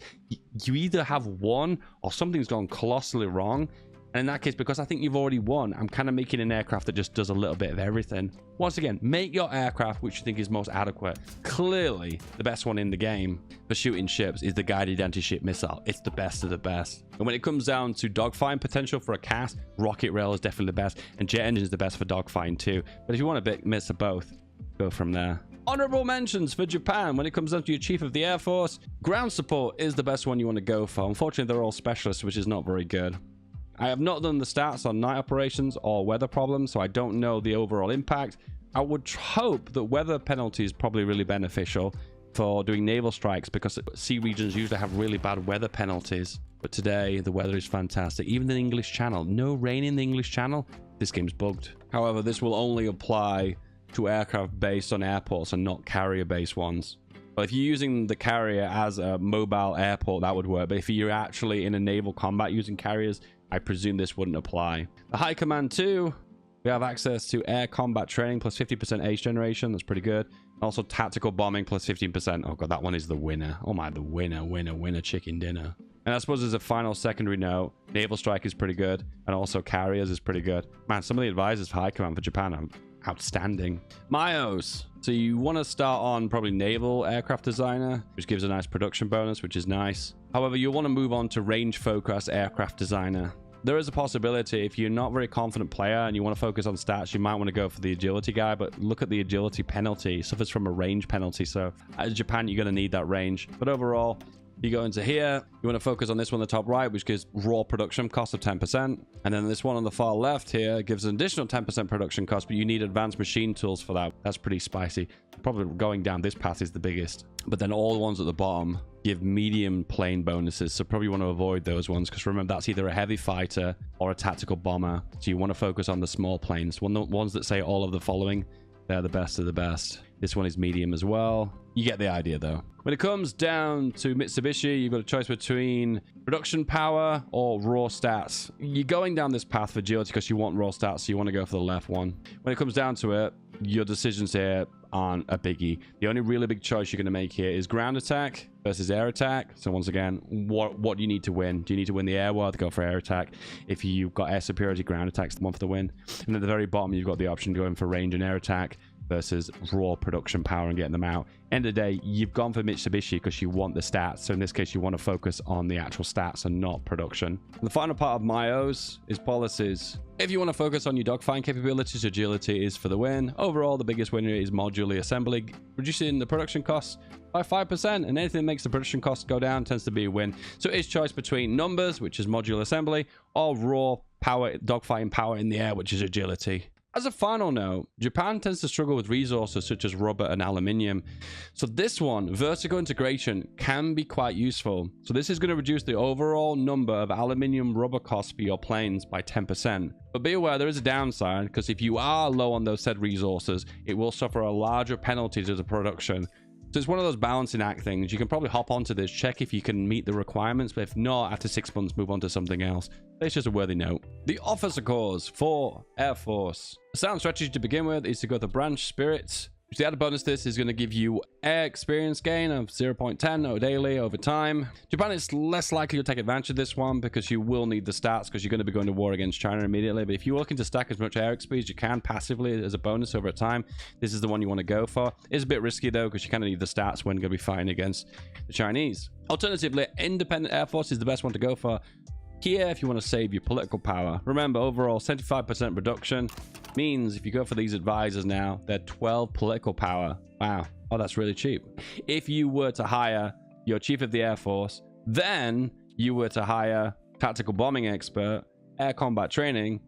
you either have won or something's gone colossally wrong. And in that case, because I think you've already won, I'm kind of making an aircraft that just does a little bit of everything. Once again, make your aircraft which you think is most adequate. Clearly, the best one in the game for shooting ships is the guided anti-ship missile. It's the best of the best. And when it comes down to dogfighting potential for a cast, rocket rail is definitely the best, and jet engine is the best for dogfighting too. But if you want a mix of both, go from there. Honorable mentions for Japan. When it comes down to your Chief of the Air Force, ground support is the best one you want to go for. Unfortunately, they're all specialists, which is not very good. I have not done the stats on night operations or weather problems, so I don't know the overall impact. I would hope that weather penalty is probably really beneficial for doing naval strikes, because sea regions usually have really bad weather penalties. But today, the weather is fantastic. Even the English Channel. No rain in the English Channel. This game's bugged. However, this will only apply to aircraft based on airports and not carrier-based ones. But if you're using the carrier as a mobile airport, that would work. But if you're actually in a naval combat using carriers, I presume this wouldn't apply. The High Command 2, we have access to air combat training plus 50% age generation. That's pretty good. Also tactical bombing plus 15%. Oh god, that one is the winner. Oh my, the winner chicken dinner. And I suppose as a final secondary note, naval strike is pretty good, and also carriers is pretty good. Man, some of the advisors for High Command for Japan are outstanding. Myos. So you want to start on probably naval aircraft designer, which gives a nice production bonus, which is nice. However, you'll want to move on to range focus aircraft designer. There is a possibility, if you're not a very confident player and you want to focus on stats, you might want to go for the agility guy, but look at the agility penalty. It suffers from a range penalty, so as Japan, you're going to need that range. But overall, you go into here, you want to focus on this one on the top right, which gives raw production cost of 10%. And then this one on the far left here gives an additional 10% production cost, but you need advanced machine tools for that. That's pretty spicy. Probably going down this path is the biggest. But then all the ones at the bottom give medium plane bonuses, so probably want to avoid those ones, because remember, that's either a heavy fighter or a tactical bomber. So you want to focus on the small planes. Ones that say all of the following, they're the best of the best. This one is medium as well. You get the idea, though. When it comes down to Mitsubishi, you've got a choice between production power or raw stats. You're going down this path for agility because you want raw stats, so you want to go for the left one. When it comes down to it, your decisions here aren't a biggie. The only really big choice you're going to make here is ground attack versus air attack. So once again, what do you need to win? Do you need to win the air war to go for air attack? If you've got air superiority, ground attack's the one for the win. And at the very bottom, you've got the option to go in for range and air attack versus raw production power and getting them out. End of the day, you've gone for Mitsubishi because you want the stats. So in this case, you want to focus on the actual stats and not production. The final part of Myos is policies. If you want to focus on your dogfighting capabilities, agility is for the win. Overall, the biggest winner is modular assembly, reducing the production costs by 5%, and anything that makes the production costs go down tends to be a win. So it's choice between numbers, which is modular assembly, or raw power, dogfighting power in the air, which is agility. As a final note, Japan tends to struggle with resources such as rubber and aluminium. So this one, vertical integration, can be quite useful. So this is going to reduce the overall number of aluminium rubber costs for your planes by 10%. But be aware, there is a downside, because if you are low on those said resources, it will suffer a larger penalty to the production. So it's one of those balancing act things. You can probably hop onto this, check if you can meet the requirements, but if not, after 6 months, move on to something else. It's just a worthy note. The officer cores for Air Force. A sound strategy to begin with is to go to branch spirits, which the added bonus to this is going to give you air experience gain of 0.10 daily over time. Japan is less likely to take advantage of this one because you will need the stats, because you're going to be going to war against China immediately. But if you're looking to stack as much air XP as you can passively as a bonus over time, this is the one you want to go for. It's a bit risky though, because you kind of need the stats when you're going to be fighting against the Chinese. Alternatively, independent Air Force is the best one to go for here if you want to save your political power. Remember, overall 75% reduction means if you go for these advisors now, they're 12 political power. Wow. Oh, that's really cheap. If you were to hire your chief of the Air Force, then you were to hire tactical bombing expert, air combat training,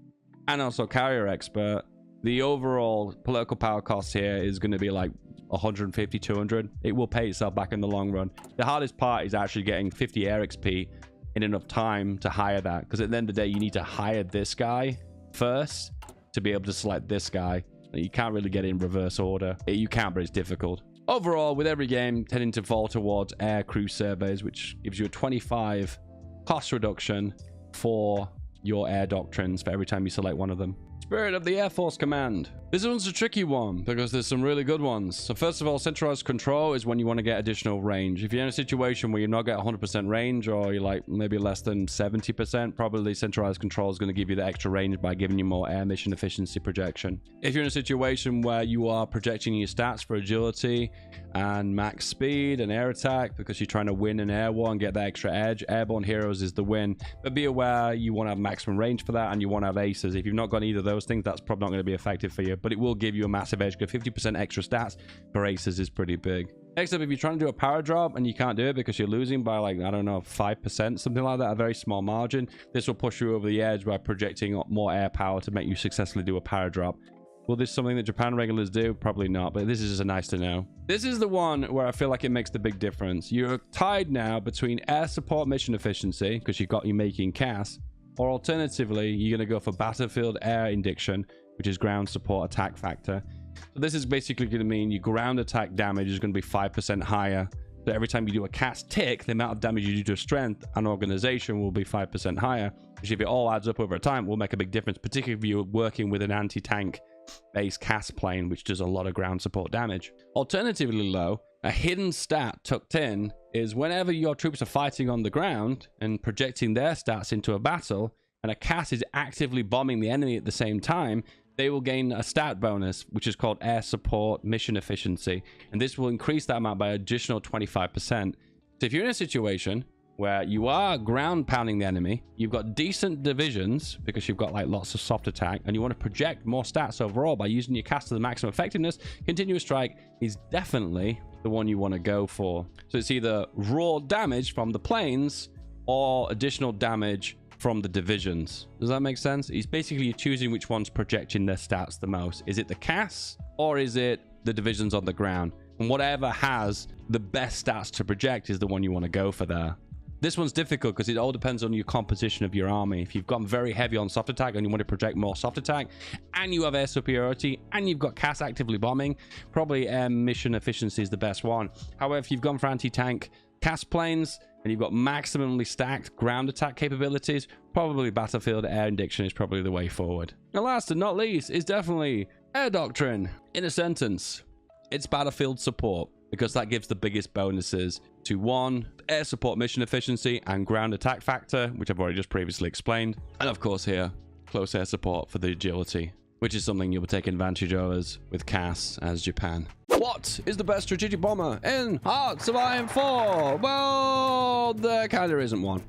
and also carrier expert, the overall political power cost here is going to be like 150, 200. It will pay itself back in the long run. The hardest part is actually getting 50 air XP in enough time to hire that, because at the end of the day, you need to hire this guy first to be able to select this guy. You can't really get it in reverse order. You can, but it's difficult. Overall, with every game tending to fall towards air crew surveys, which gives you a 25 cost reduction for your air doctrines for every time you select one of them. Spirit of the Air Force Command. This one's a tricky one because there's some really good ones. So first of all, centralized control is when you want to get additional range. If you're in a situation where you're not get 100% range, or you're like maybe less than 70%, probably centralized control is going to give you the extra range by giving you more air mission efficiency projection. If you're in a situation where you are projecting your stats for agility and max speed and air attack because you're trying to win an air war and get that extra edge, airborne heroes is the win. But be aware, you want to have maximum range for that, and you want to have aces. If you've not got either of those things, that's probably not going to be effective for you, but it will give you a massive edge, because 50% extra stats for aces is pretty big. Next up, if you're trying to do a power drop and you can't do it because you're losing by like, I don't know, 5%, something like that, a very small margin, this will push you over the edge by projecting more air power to make you successfully do a power drop. Will this something that Japan regulars do? Probably not, but this is just a nice to know. This is the one where I feel like it makes the big difference. You're tied now between air support mission efficiency, because you're making CAS, or alternatively, you're going to go for battlefield air indiction, which is ground support attack factor. So this is basically going to mean your ground attack damage is going to be 5% higher. So every time you do a CAS tick, the amount of damage you do to strength and organization will be 5% higher, which if it all adds up over time will make a big difference, particularly if you're working with an anti-tank base CAS plane, which does a lot of ground support damage. Alternatively, though, a hidden stat tucked in is whenever your troops are fighting on the ground and projecting their stats into a battle, and a CAS is actively bombing the enemy at the same time, they will gain a stat bonus, which is called air support mission efficiency, and this will increase that amount by an additional 25%. So if you're in a situation where you are ground pounding the enemy, you've got decent divisions because you've got like lots of soft attack, and you want to project more stats overall by using your CAS to the maximum effectiveness, continuous strike is definitely the one you want to go for. So it's either raw damage from the planes or additional damage from the divisions. Does that make sense? It's basically choosing which one's projecting their stats the most. Is it the CAS or is it the divisions on the ground? And whatever has the best stats to project is the one you want to go for there. This one's difficult because it all depends on your composition of your army. If you've gone very heavy on soft attack and you want to project more soft attack, and you have air superiority, and you've got CAS actively bombing, probably air mission efficiency is the best one. However, if you've gone for anti-tank CAS planes, and you've got maximally stacked ground attack capabilities, probably battlefield air indiction is probably the way forward. And last and not least is definitely air doctrine. In a sentence, it's battlefield support, because that gives the biggest bonuses to 1, air support mission efficiency and ground attack factor, which I've already just previously explained. And of course here, close air support for the agility, which is something you'll be taking advantage of with CAS as Japan. What is the best strategic bomber in Hearts of Iron 4? Well, there kind of isn't one.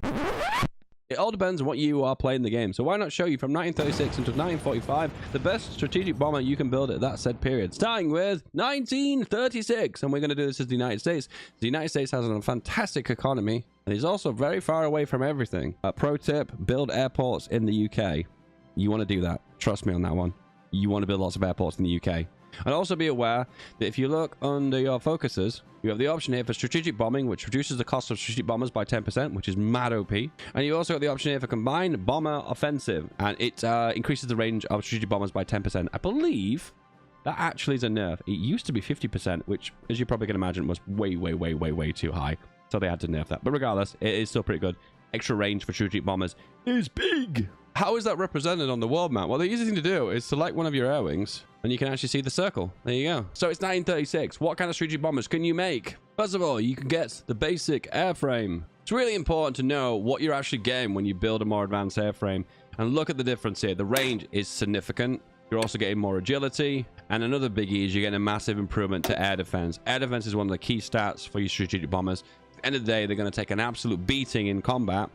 It all depends on what you are playing the game. So why not show you from 1936 until 1945 the best strategic bomber you can build at that said period, starting with 1936. And we're going to do this as the United States. The United States has a fantastic economy and is also very far away from everything. Pro tip, build airports in the UK. You want to do that. Trust me on that one. You want to build lots of airports in the UK. And also be aware that if you look under your focuses, you have the option here for strategic bombing, which reduces the cost of strategic bombers by 10%, which is mad OP. And you also got the option here for combined bomber offensive, and it increases the range of strategic bombers by 10%. I believe that actually is a nerf. It used to be 50%, which, as you probably can imagine, was way too high. So they had to nerf that. But regardless, it is still pretty good. Extra range for strategic bombers is big. How is that represented on the world map? Well, the easiest thing to do is select one of your air wings, and you can actually see the circle. There you go. So it's 1936. What kind of strategic bombers can you make? First of all, you can get the basic airframe. It's really important to know what you're actually getting when you build a more advanced airframe. And look at the difference here. The range is significant. You're also getting more agility. And another biggie is you're getting a massive improvement to air defense. Air defense is one of the key stats for your strategic bombers. At the end of the day, they're going to take an absolute beating in combat.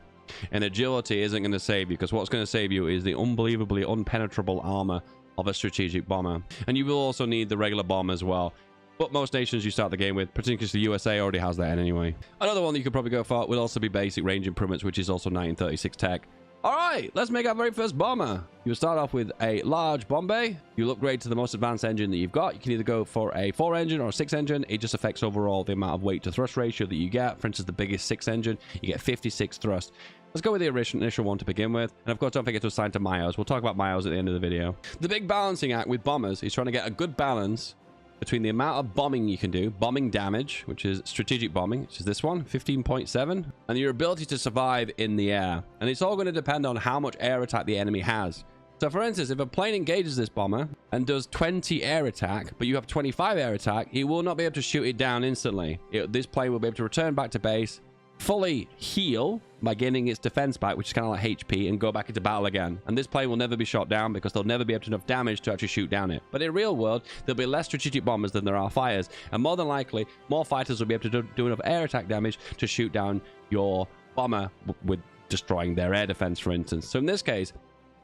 And agility isn't going to save you, because what's going to save you is the unbelievably unpenetrable armor of a strategic bomber. And you will also need the regular bomb as well. But most nations you start the game with, particularly the USA, already has that anyway. Another one that you could probably go for would also be basic range improvements, which is also 1936 tech. All right, let's make our very first bomber. You start off with a large bomb bay. You'll upgrade to the most advanced engine that you've got. You can either go for a 4 engine or a 6 engine. It just affects overall the amount of weight to thrust ratio that you get. For instance, the biggest 6 engine, you get 56 thrust. Let's go with the initial one to begin with. And of course, don't forget to assign to Myos. We'll talk about Myos at the end of the video. The big balancing act with bombers is trying to get a good balance between the amount of bombing you can do, bombing damage, which is strategic bombing, which is this one, 15.7, and your ability to survive in the air. And it's all going to depend on how much air attack the enemy has. So for instance, if a plane engages this bomber and does 20 air attack, but you have 25 air attack, it will not be able to shoot it down instantly. This plane will be able to return back to base, fully heal by gaining its defense back, which is kind of like HP, and go back into battle again. And this plane will never be shot down because they'll never be able to enough damage to actually shoot down it. But in real world, there'll be less strategic bombers than there are fighters, and more than likely, more fighters will be able to do enough air attack damage to shoot down your bomber with destroying their air defense, for instance. So in this case,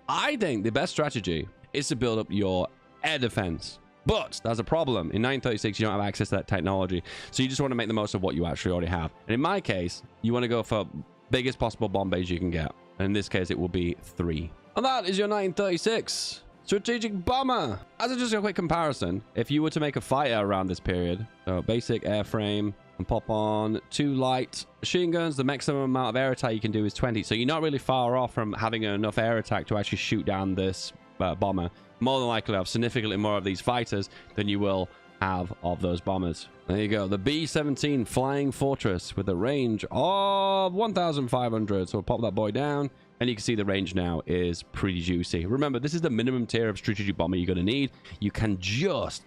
I think the best strategy is to build up your air defense. But there's a problem. In 1936, you don't have access to that technology. So you just want to make the most of what you actually already have. And in my case, you want to go for biggest possible bomb base you can get. And in this case, it will be 3. And that is your 1936 strategic bomber. As just a quick comparison, if you were to make a fighter around this period, so basic airframe, and pop on 2 light machine guns, the maximum amount of air attack you can do is 20. So you're not really far off from having enough air attack to actually shoot down this bomber. More than likely have significantly more of these fighters than you will have of those bombers. There you go, the B-17 Flying Fortress with a range of 1,500. So we'll pop that boy down, and you can see the range now is pretty juicy. Remember, this is the minimum tier of strategic bomber you're going to need. You can just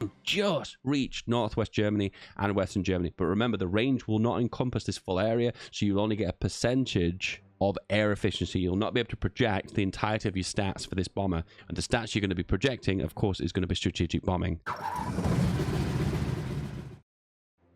reach northwest Germany and western Germany, but remember, the range will not encompass this full area, so you'll only get a percentage of air efficiency. You'll not be able to project the entirety of your stats for this bomber, and the stats you're going to be projecting, of course, is going to be strategic bombing.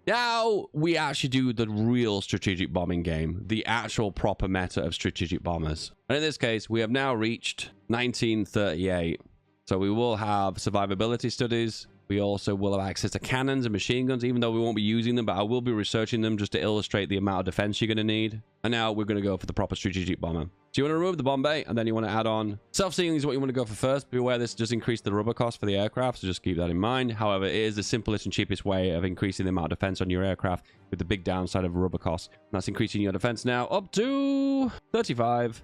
Now we actually do the real strategic bombing game, the actual proper meta of strategic bombers. And in this case, we have now reached 1938. So we will have survivability studies. We also will have access to cannons and machine guns, even though we won't be using them, but I will be researching them just to illustrate the amount of defense you're going to need. And now we're going to go for the proper strategic bomber. So you want to remove the bomb bay, and then you want to add on self-sealing is what you want to go for first. Be aware this does increase the rubber cost for the aircraft, so just keep that in mind. However, it is the simplest and cheapest way of increasing the amount of defense on your aircraft, with the big downside of rubber costs. And that's increasing your defense now up to 35.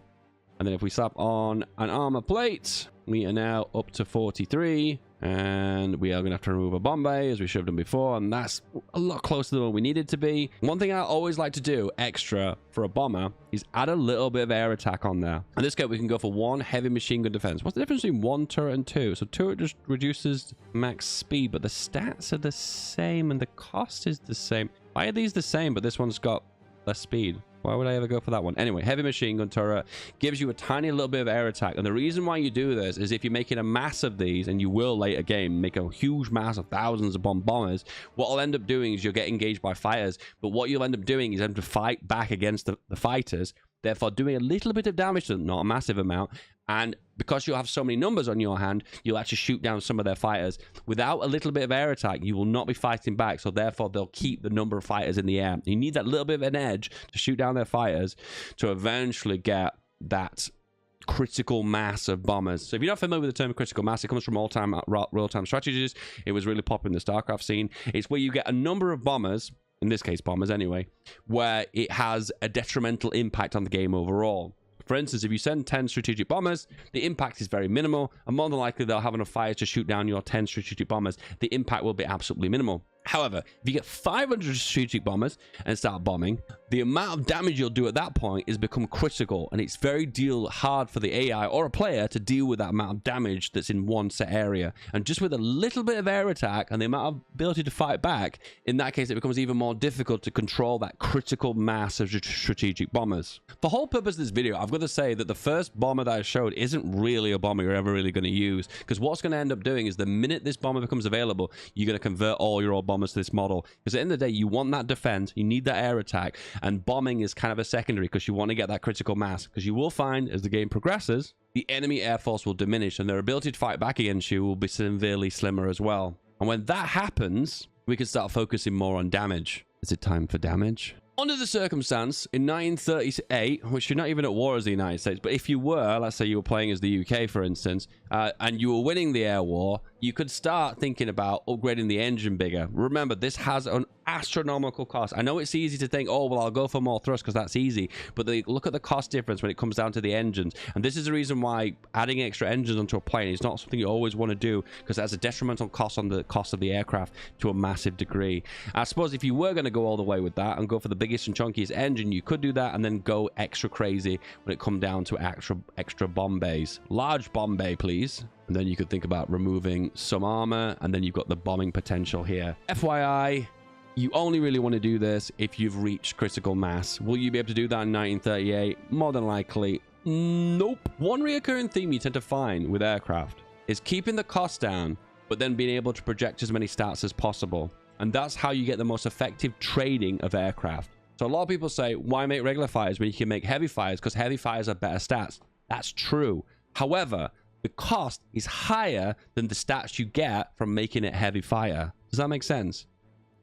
And then if we slap on an armor plate, we are now up to 43. And we are going to have to remove a bomb bay, as we should have done before, and that's a lot closer than what we needed to be. One thing I always like to do extra for a bomber is add a little bit of air attack on there. In this case, we can go for 1 heavy machine gun defense. What's the difference between 1 turret and 2? So turret just reduces max speed, but the stats are the same and the cost is the same. Why are these the same, but this one's got less speed? Why would I ever go for that one? Anyway, heavy machine gun turret gives you a tiny little bit of air attack. And the reason why you do this is if you're making a mass of these, and you will later game, make a huge mass of thousands of bombers, what will end up doing is you'll get engaged by fighters. But what you'll end up doing is have to fight back against the fighters, therefore doing a little bit of damage to them, not a massive amount. And because you'll have so many numbers on your hand, you'll actually shoot down some of their fighters. Without a little bit of air attack, you will not be fighting back. So therefore, they'll keep the number of fighters in the air. You need that little bit of an edge to shoot down their fighters to eventually get that critical mass of bombers. So if you're not familiar with the term critical mass, it comes from real-time strategies. It was really popular in the StarCraft scene. It's where you get a number of bombers, in this case bombers anyway, where it has a detrimental impact on the game overall. For instance, if you send 10 strategic bombers, the impact is very minimal, and more than likely they'll have enough fire to shoot down your 10 strategic bombers. The impact will be absolutely minimal. However, if you get 500 strategic bombers and start bombing, the amount of damage you'll do at that point is become critical, and it's very hard for the AI or a player to deal with that amount of damage that's in one set area. And just with a little bit of air attack and the amount of ability to fight back, in that case it becomes even more difficult to control that critical mass of strategic bombers. For the whole purpose of this video, I've got to say that the first bomber that I showed isn't really a bomber you're ever really going to use, because what's going to end up doing is the minute this bomber becomes available, you're going to convert all your old bombers to this model, because at the end of the day, you want that defense, you need that air attack, and bombing is kind of a secondary because you want to get that critical mass, because you will find as the game progresses, the enemy air force will diminish and their ability to fight back against you will be severely slimmer as well. And when that happens, we can start focusing more on damage. Is it time for damage? Under the circumstance, in 1938, which you're not even at war as the United States, but if you were, let's say you were playing as the UK, for instance, and you were winning the air war, you could start thinking about upgrading the engine bigger. Remember, this has an astronomical cost. I know it's easy to think, oh, well, I'll go for more thrust because that's easy, but look at the cost difference when it comes down to the engines. And this is the reason why adding extra engines onto a plane is not something you always want to do, because it has a detrimental cost on the cost of the aircraft to a massive degree. I suppose if you were going to go all the way with that and go for the biggest and chunkiest engine, you could do that and then go extra crazy when it comes down to extra bomb bays. Large bomb bay, please. And then you could think about removing some armor, and then you've got the bombing potential here. FYI, you only really want to do this if you've reached critical mass. Will you be able to do that in 1938? More than likely, nope. One recurring theme you tend to find with aircraft is keeping the cost down, but then being able to project as many stats as possible. And that's how you get the most effective trading of aircraft. So a lot of people say, why make regular fighters when you can make heavy fighters? Because heavy fighters are better stats. That's true. However, the cost is higher than the stats you get from making it heavy fire. Does that make sense?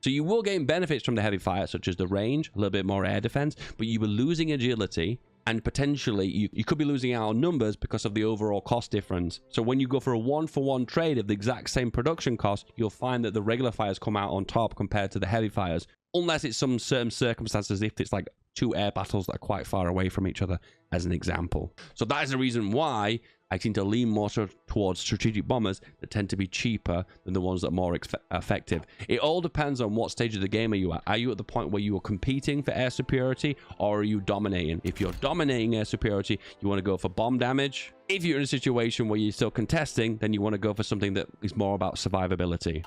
So you will gain benefits from the heavy fire, such as the range, a little bit more air defense, but you were losing agility, and potentially you could be losing out on numbers because of the overall cost difference. So when you go for a 1-for-1 trade of the exact same production cost, you'll find that the regular fires come out on top compared to the heavy fires, unless it's some certain circumstances, if it's like 2 air battles that are quite far away from each other, as an example. So that is the reason why I seem to lean more towards strategic bombers that tend to be cheaper than the ones that are more effective. It all depends on what stage of the game are you at. Are you at the point where you are competing for air superiority, or are you dominating? If you're dominating air superiority, you want to go for bomb damage. If you're in a situation where you're still contesting, then you want to go for something that is more about survivability.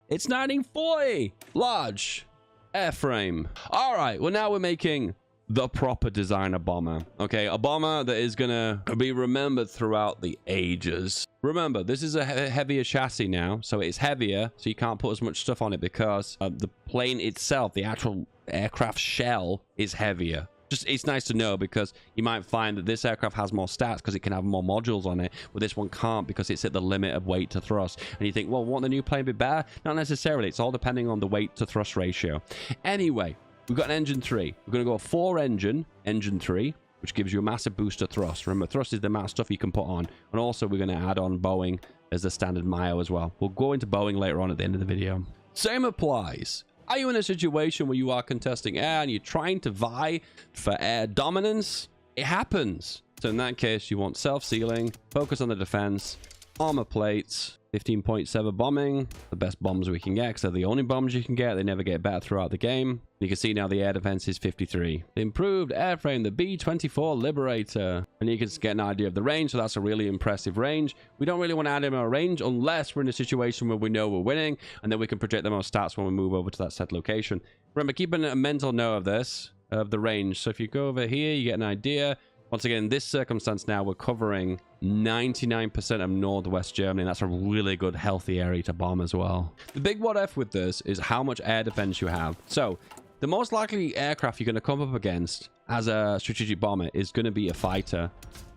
It's 1940! Large airframe. All right, well, now we're making the proper designer bomber. Okay, a bomber that is gonna be remembered throughout the ages. Remember, this is a heavier chassis now, so it's heavier, so you can't put as much stuff on it because the plane itself, the actual aircraft shell, is heavier. Just, it's nice to know, because you might find that this aircraft has more stats because it can have more modules on it, but this one can't because it's at the limit of weight to thrust. And you think, well, won't the new plane be better? Not necessarily. It's all depending on the weight to thrust ratio. Anyway, we've got an engine 3. We're going to go 4 engine 3, which gives you a massive boost to thrust. Remember, thrust is the amount of stuff you can put on. And also, we're going to add on Boeing as a standard mile as well. We'll go into Boeing later on at the end of the video. Same applies. Are you in a situation where you are contesting air and you're trying to vie for air dominance? It happens. So in that case, you want self-sealing, focus on the defense, armor plates, 15.7 bombing, the best bombs we can get because they're the only bombs you can get. They never get better throughout the game. You can see now the air defense is 53. The improved airframe, the B-24 Liberator. And you can get an idea of the range, so that's a really impressive range. We don't really want to add in our range unless we're in a situation where we know we're winning, and then we can project them on stats when we move over to that set location. Remember, keeping a mental note of this, of the range. So if you go over here, you get an idea. Once again, in this circumstance now, we're covering 99% of northwest Germany. And that's a really good, healthy area to bomb as well. The big what if with this is how much air defense you have. So the most likely aircraft you're going to come up against as a strategic bomber is going to be a fighter.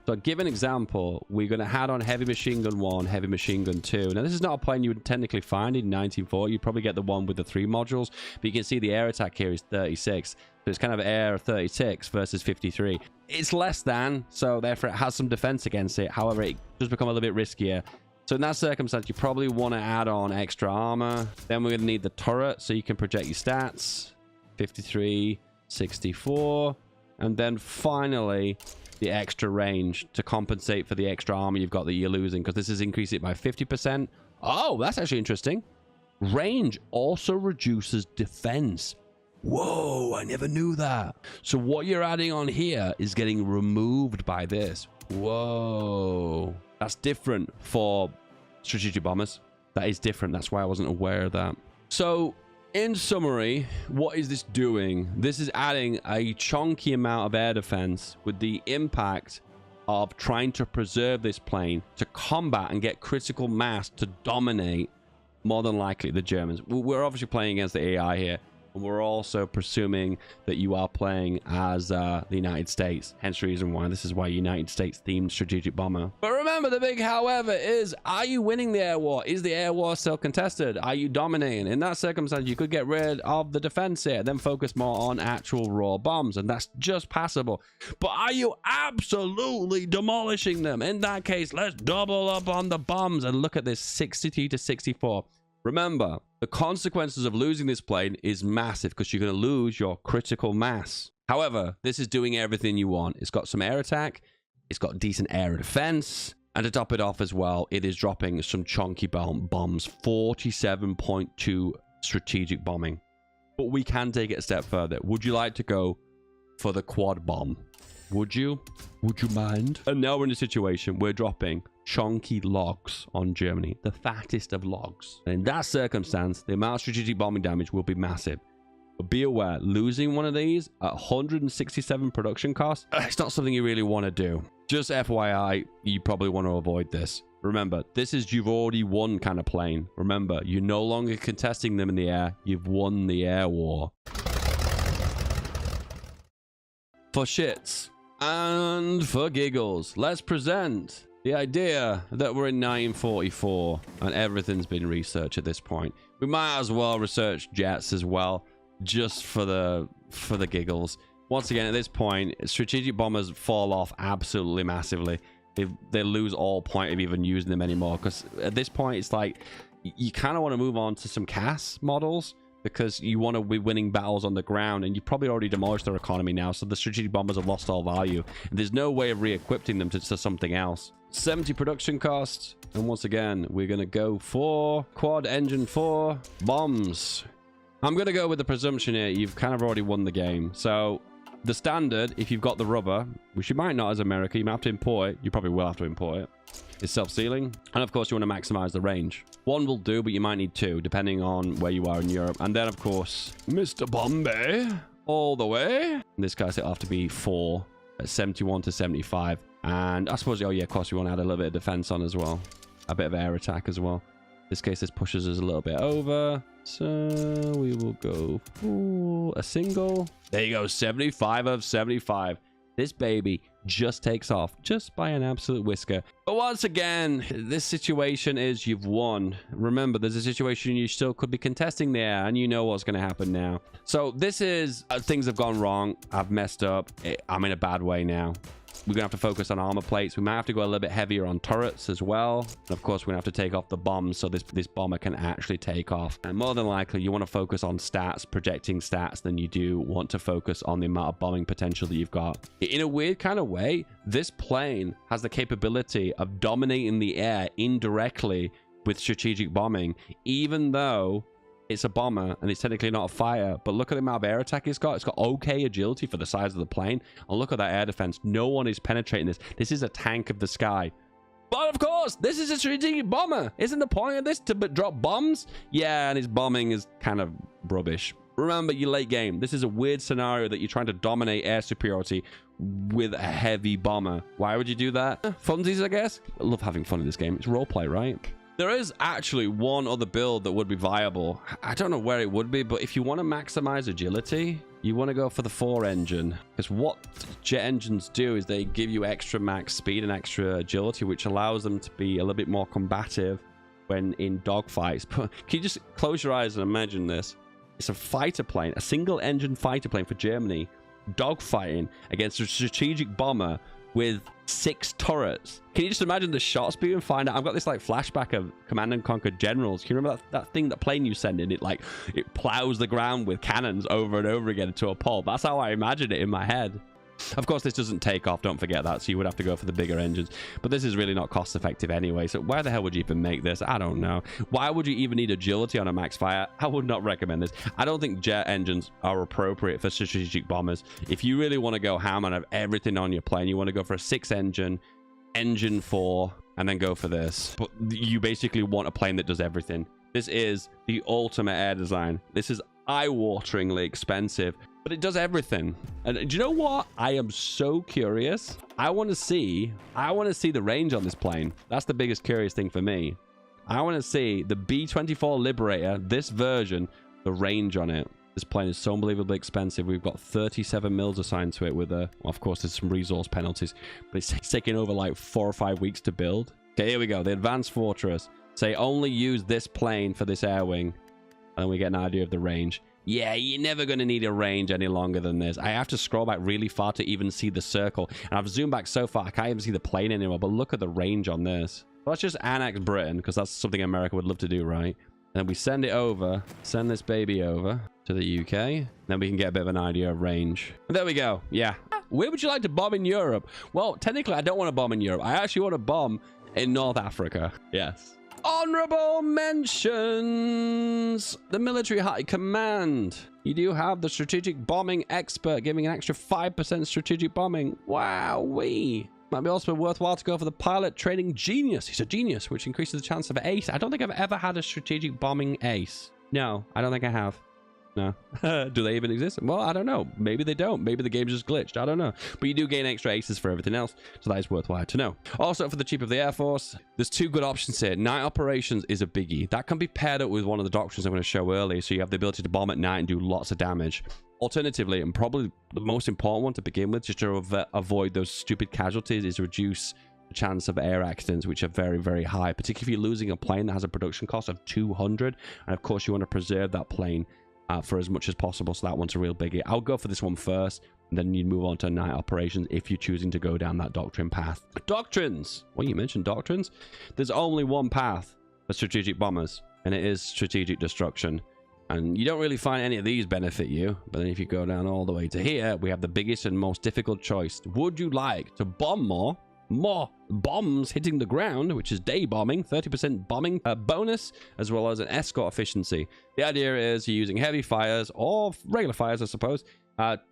So give an example, we're going to add on heavy machine gun 1, heavy machine gun 2. Now, this is not a plane you would technically find in 1940. You'd probably get the one with the 3 modules, but you can see the air attack here is 36. So it's kind of air 36 versus 53. It's less than, so therefore it has some defense against it. However, it does become a little bit riskier. So in that circumstance, you probably want to add on extra armor. Then we're going to need the turret so you can project your stats. 53, 64. And then finally, the extra range to compensate for the extra armor you've got that you're losing, because this is increased it by 50%. Oh, that's actually interesting. Range also reduces defense. Whoa, I never knew that. So what you're adding on here is getting removed by this. Whoa. That's different for strategic bombers. That is different. That's why I wasn't aware of that. So in summary, what is this doing? This is adding a chunky amount of air defense with the impact of trying to preserve this plane to combat and get critical mass to dominate, more than likely, the Germans. We're obviously playing against the AI here. And we're also presuming that you are playing as the United States. Hence the reason why this is why United States themed strategic bomber. But remember, the big however is, are you winning the air war? Is the air war still contested? Are you dominating? In that circumstance, you could get rid of the defense here, then focus more on actual raw bombs, and that's just passable. But are you absolutely demolishing them? In that case, let's double up on the bombs and look at this 63 to 64. Remember, the consequences of losing this plane is massive because you're going to lose your critical mass. However, this is doing everything you want. It's got some air attack, it's got decent air defense, and to top it off as well, it is dropping some chunky bombs, 47.2 strategic bombing. But we can take it a step further. Would you like to go for the quad bomb? Would you? Would you mind? And now we're in a situation we're dropping chunky logs on Germany, the fattest of logs. And in that circumstance, the amount of strategic bombing damage will be massive. But be aware, losing one of these at 167 production costs, it's not something you really want to do. Just FYI, you probably want to avoid this. Remember, this is you've already won kind of plane. Remember, you're no longer contesting them in the air. You've won the air war. For shits, And for giggles, let's present the idea that we're in 1944 and everything's been researched at this point. We might as well research jets as well, just for the giggles. Once again, at this point, strategic bombers fall off absolutely massively. They lose all point of even using them anymore, because at this point, it's like you kind of want to move on to some CAS models, because you want to be winning battles on the ground, and you've probably already demolished their economy now, so the strategic bombers have lost all value. And there's no way of re-equipping them to something else. 70 production costs, and once again, we're going to go for quad engine 4 bombs. I'm going to go with the presumption here you've kind of already won the game. So the standard, if you've got the rubber, which you might not as America, you might have to import it. You probably will have to import it. Is self-sealing, and of course you want to maximize the range. One will do, but you might need two depending on where you are in Europe. And then of course Mr. Bombay all the way. In this case it'll have to be 4 at 71 to 75. And I suppose, oh yeah, of course we want to add a little bit of defense on as well, a bit of air attack as well. In this case this pushes us a little bit over, so we will go for a single. There you go, 75 of 75. This baby just takes off just by an absolute whisker. But once again, this situation is you've won. Remember, there's a situation you still could be contesting there, and you know what's going to happen now. So this is things have gone wrong. I've messed up. I'm in a bad way now. We're going to have to focus on armor plates. We might have to go a little bit heavier on turrets as well. And of course, we're going to have to take off the bombs so this bomber can actually take off. And more than likely, you want to focus on stats, projecting stats, than you do want to focus on the amount of bombing potential that you've got. In a weird kind of way, this plane has the capability of dominating the air indirectly with strategic bombing, even though it's a bomber and it's technically not a fighter. But look at the amount of air attack it's got. It's got okay agility for the size of the plane. And look at that air defense. No one is penetrating this. This is a tank of the sky. But of course, this is a strategic bomber. Isn't the point of this to drop bombs? Yeah, and his bombing is kind of rubbish. Remember, you late game. This is a weird scenario that you're trying to dominate air superiority with a heavy bomber. Why would you do that? Funsies, I guess. I love having fun in this game. It's roleplay, right? There is actually one other build that would be viable. I don't know where it would be, but if you want to maximize agility, you want to go for the 4 engine. Because what jet engines do is they give you extra max speed and extra agility, which allows them to be a little bit more combative when in dogfights. But can you just close your eyes and imagine this? It's a fighter plane, a single engine fighter plane for Germany, dogfighting against a strategic bomber with 6 turrets. Can you just imagine the shots being fired? I've got this like flashback of Command and Conquer Generals. Can you remember that thing, that plane you send in? It plows the ground with cannons over and over again to a pulp. That's how I imagine it in my head. Of course, this doesn't take off. Don't forget that. So you would have to go for the bigger engines. But this is really not cost effective anyway. So why the hell would you even make this? I don't know. Why would you even need agility on a max fire? I would not recommend this. I don't think jet engines are appropriate for strategic bombers. If you really want to go ham and have everything on your plane, you want to go for a 6 engine, engine 4, and then go for this. But you basically want a plane that does everything. This is the ultimate air design. This is eye-wateringly expensive, but it does everything. And do you know what? I am so curious. I want to see the range on this plane. That's the biggest curious thing for me. I want to see the B-24 Liberator, this version, the range on it. This plane is so unbelievably expensive. We've got 37 mils assigned to it with well, of course, there's some resource penalties, but it's taking over like 4 or 5 weeks to build. Okay, here we go. The Advanced Fortress. Say only use this plane for this air wing. And then we get an idea of the range. Yeah, you're never going to need a range any longer than this. I have to scroll back really far to even see the circle. And I've zoomed back so far, I can't even see the plane anymore. But look at the range on this. Let's just annex Britain, because that's something America would love to do, right? And then we send it over, send this baby over to the UK. Then we can get a bit of an idea of range. And there we go. Yeah. Where would you like to bomb in Europe? Well, technically, I don't want to bomb in Europe. I actually want to bomb in North Africa. Yes. Honorable mentions. The Military High Command. You do have the strategic bombing expert giving an extra 5% strategic bombing. Wowee. Might be also worthwhile to go for the pilot training genius. He's a genius, which increases the chance of ace. I don't think I've ever had a strategic bombing ace. No, I don't think I have. No. Do they even exist? Well, I don't know. Maybe they don't. Maybe the game's just glitched. I don't know. But you do gain extra aces for everything else, so that is worthwhile to know. Also, for the chief of the Air Force, there's 2 good options here. Night operations is a biggie. That can be paired up with one of the doctrines I'm going to show earlier, so you have the ability to bomb at night and do lots of damage. Alternatively, and probably the most important one to begin with, just to avoid those stupid casualties, is reduce the chance of air accidents, which are very, very high, particularly if you're losing a plane that has a production cost of 200. And of course, you want to preserve that plane for as much as possible. So that one's a real biggie. I'll go for this one first, and then you'd move on to night operations if you're choosing to go down that doctrine path. Doctrines. Well, you mentioned doctrines. There's only one path for strategic bombers, and it is strategic destruction. And you don't really find any of these benefit you. But then if you go down all the way to here, we have the biggest and most difficult choice. Would you like to bomb more bombs hitting the ground, which is day bombing, 30% bombing bonus, as well as an escort efficiency? The idea is you're using heavy fires or regular fires, I suppose,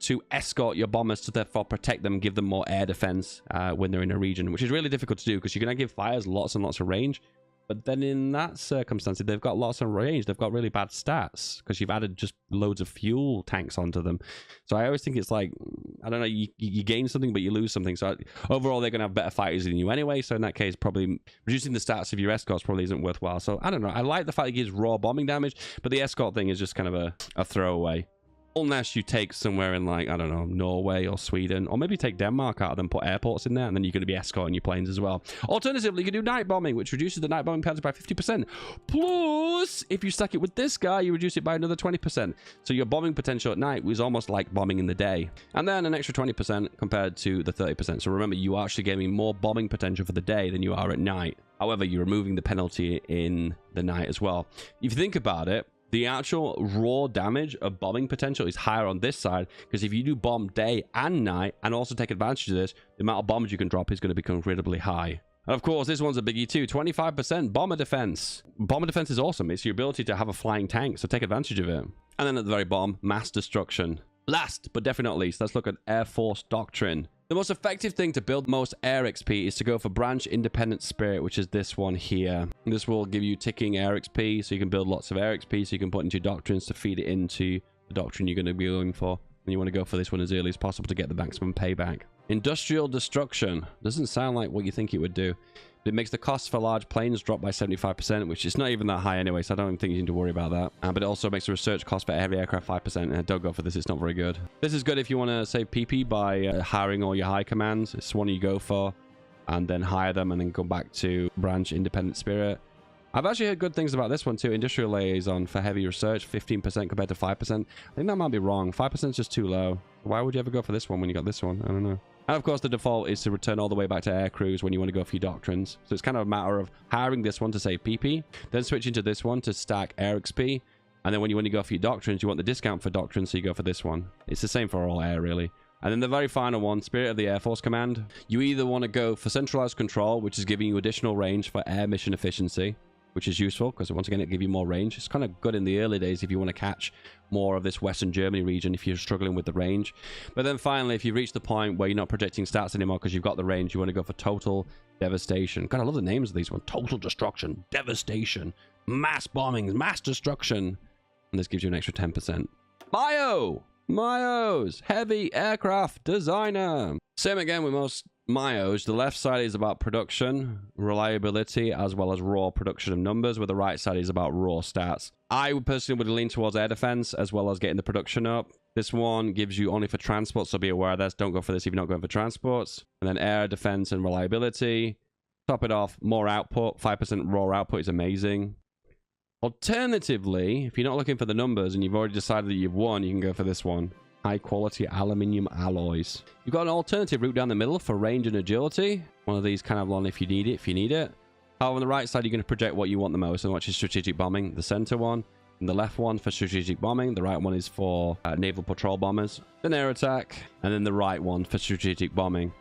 to escort your bombers to therefore protect them, give them more air defense when they're in a region, which is really difficult to do because you're going to give fires lots and lots of range. But then in that circumstance, they've got lots of range. They've got really bad stats because you've added just loads of fuel tanks onto them. So I always think it's like, I don't know, you gain something, but you lose something. So overall, they're going to have better fighters than you anyway. So in that case, probably reducing the stats of your escorts probably isn't worthwhile. So I don't know. I like the fact it gives raw bombing damage, but the escort thing is just kind of a throwaway. Unless you take somewhere in, like, I don't know, Norway or Sweden, or maybe take Denmark out of them, put airports in there, and then you're going to be escorting your planes as well. Alternatively, you can do night bombing, which reduces the night bombing penalty by 50%. Plus, if you stack it with this guy, you reduce it by another 20%. So your bombing potential at night was almost like bombing in the day. And then an extra 20% compared to the 30%. So remember, you are actually getting more bombing potential for the day than you are at night. However, you're removing the penalty in the night as well. If you think about it, the actual raw damage of bombing potential is higher on this side, because if you do bomb day and night and also take advantage of this, the amount of bombs you can drop is going to become incredibly high. And of course, this one's a biggie too. 25% bomber defense. Bomber defense is awesome. It's your ability to have a flying tank, so take advantage of it. And then at the very bottom, mass destruction. Last, but definitely not least, let's look at Air Force Doctrine. The most effective thing to build most air XP is to go for Branch Independent Spirit, which is this one here. This will give you ticking air XP, so you can build lots of air XP, so you can put into doctrines to feed it into the doctrine you're going to be going for. And you want to go for this one as early as possible to get the maximum payback. Industrial Destruction. Doesn't sound like what you think it would do. It makes the cost for large planes drop by 75%, which is not even that high anyway, so I don't even think you need to worry about that. But it also makes the research cost for heavy aircraft 5%, and don't go for this, it's not very good. This is good if you want to save PP by hiring all your high commands. It's one you go for, and then hire them, and then go back to Branch Independent Spirit. I've actually heard good things about this one too. Industrial Liaison for heavy research, 15% compared to 5%. I think that might be wrong. 5% is just too low. Why would you ever go for this one when you got this one? I don't know. And of course, the default is to return all the way back to air crews when you want to go for your doctrines. So it's kind of a matter of hiring this one to save PP, then switching to this one to stack air XP. And then when you want to go for your doctrines, you want the discount for doctrines, so you go for this one. It's the same for all air, really. And then the very final one, Spirit of the Air Force Command. You either want to go for centralized control, which is giving you additional range for air mission efficiency, which is useful because once again, it gives you more range. It's kind of good in the early days if you want to catch more of this Western Germany region if you're struggling with the range. But then finally, if you reach the point where you're not projecting stats anymore because you've got the range, you want to go for Total Devastation. God, I love the names of these ones. Total Destruction, Devastation, Mass Bombings, Mass Destruction. And this gives you an extra 10%. Myos, Heavy Aircraft Designer. Same again with most Myos. The left side is about production, reliability, as well as raw production of numbers, where the right side is about raw stats. I would personally lean towards air defense, as well as getting the production up. This one gives you only for transport, so be aware of this. Don't go for this if you're not going for transports. And then air defense and reliability. Top it off, more output. 5% raw output is amazing. Alternatively, if you're not looking for the numbers and you've already decided that you've won, you can go for this one. High quality aluminium alloys. You've got an alternative route down the middle for range and agility. One of these kind of on if you need it, However, on the right side, you're going to project what you want the most, and which is strategic bombing. The center one, and the left one for strategic bombing. The right one is for naval patrol bombers. Then air attack, and then the right one for strategic bombing.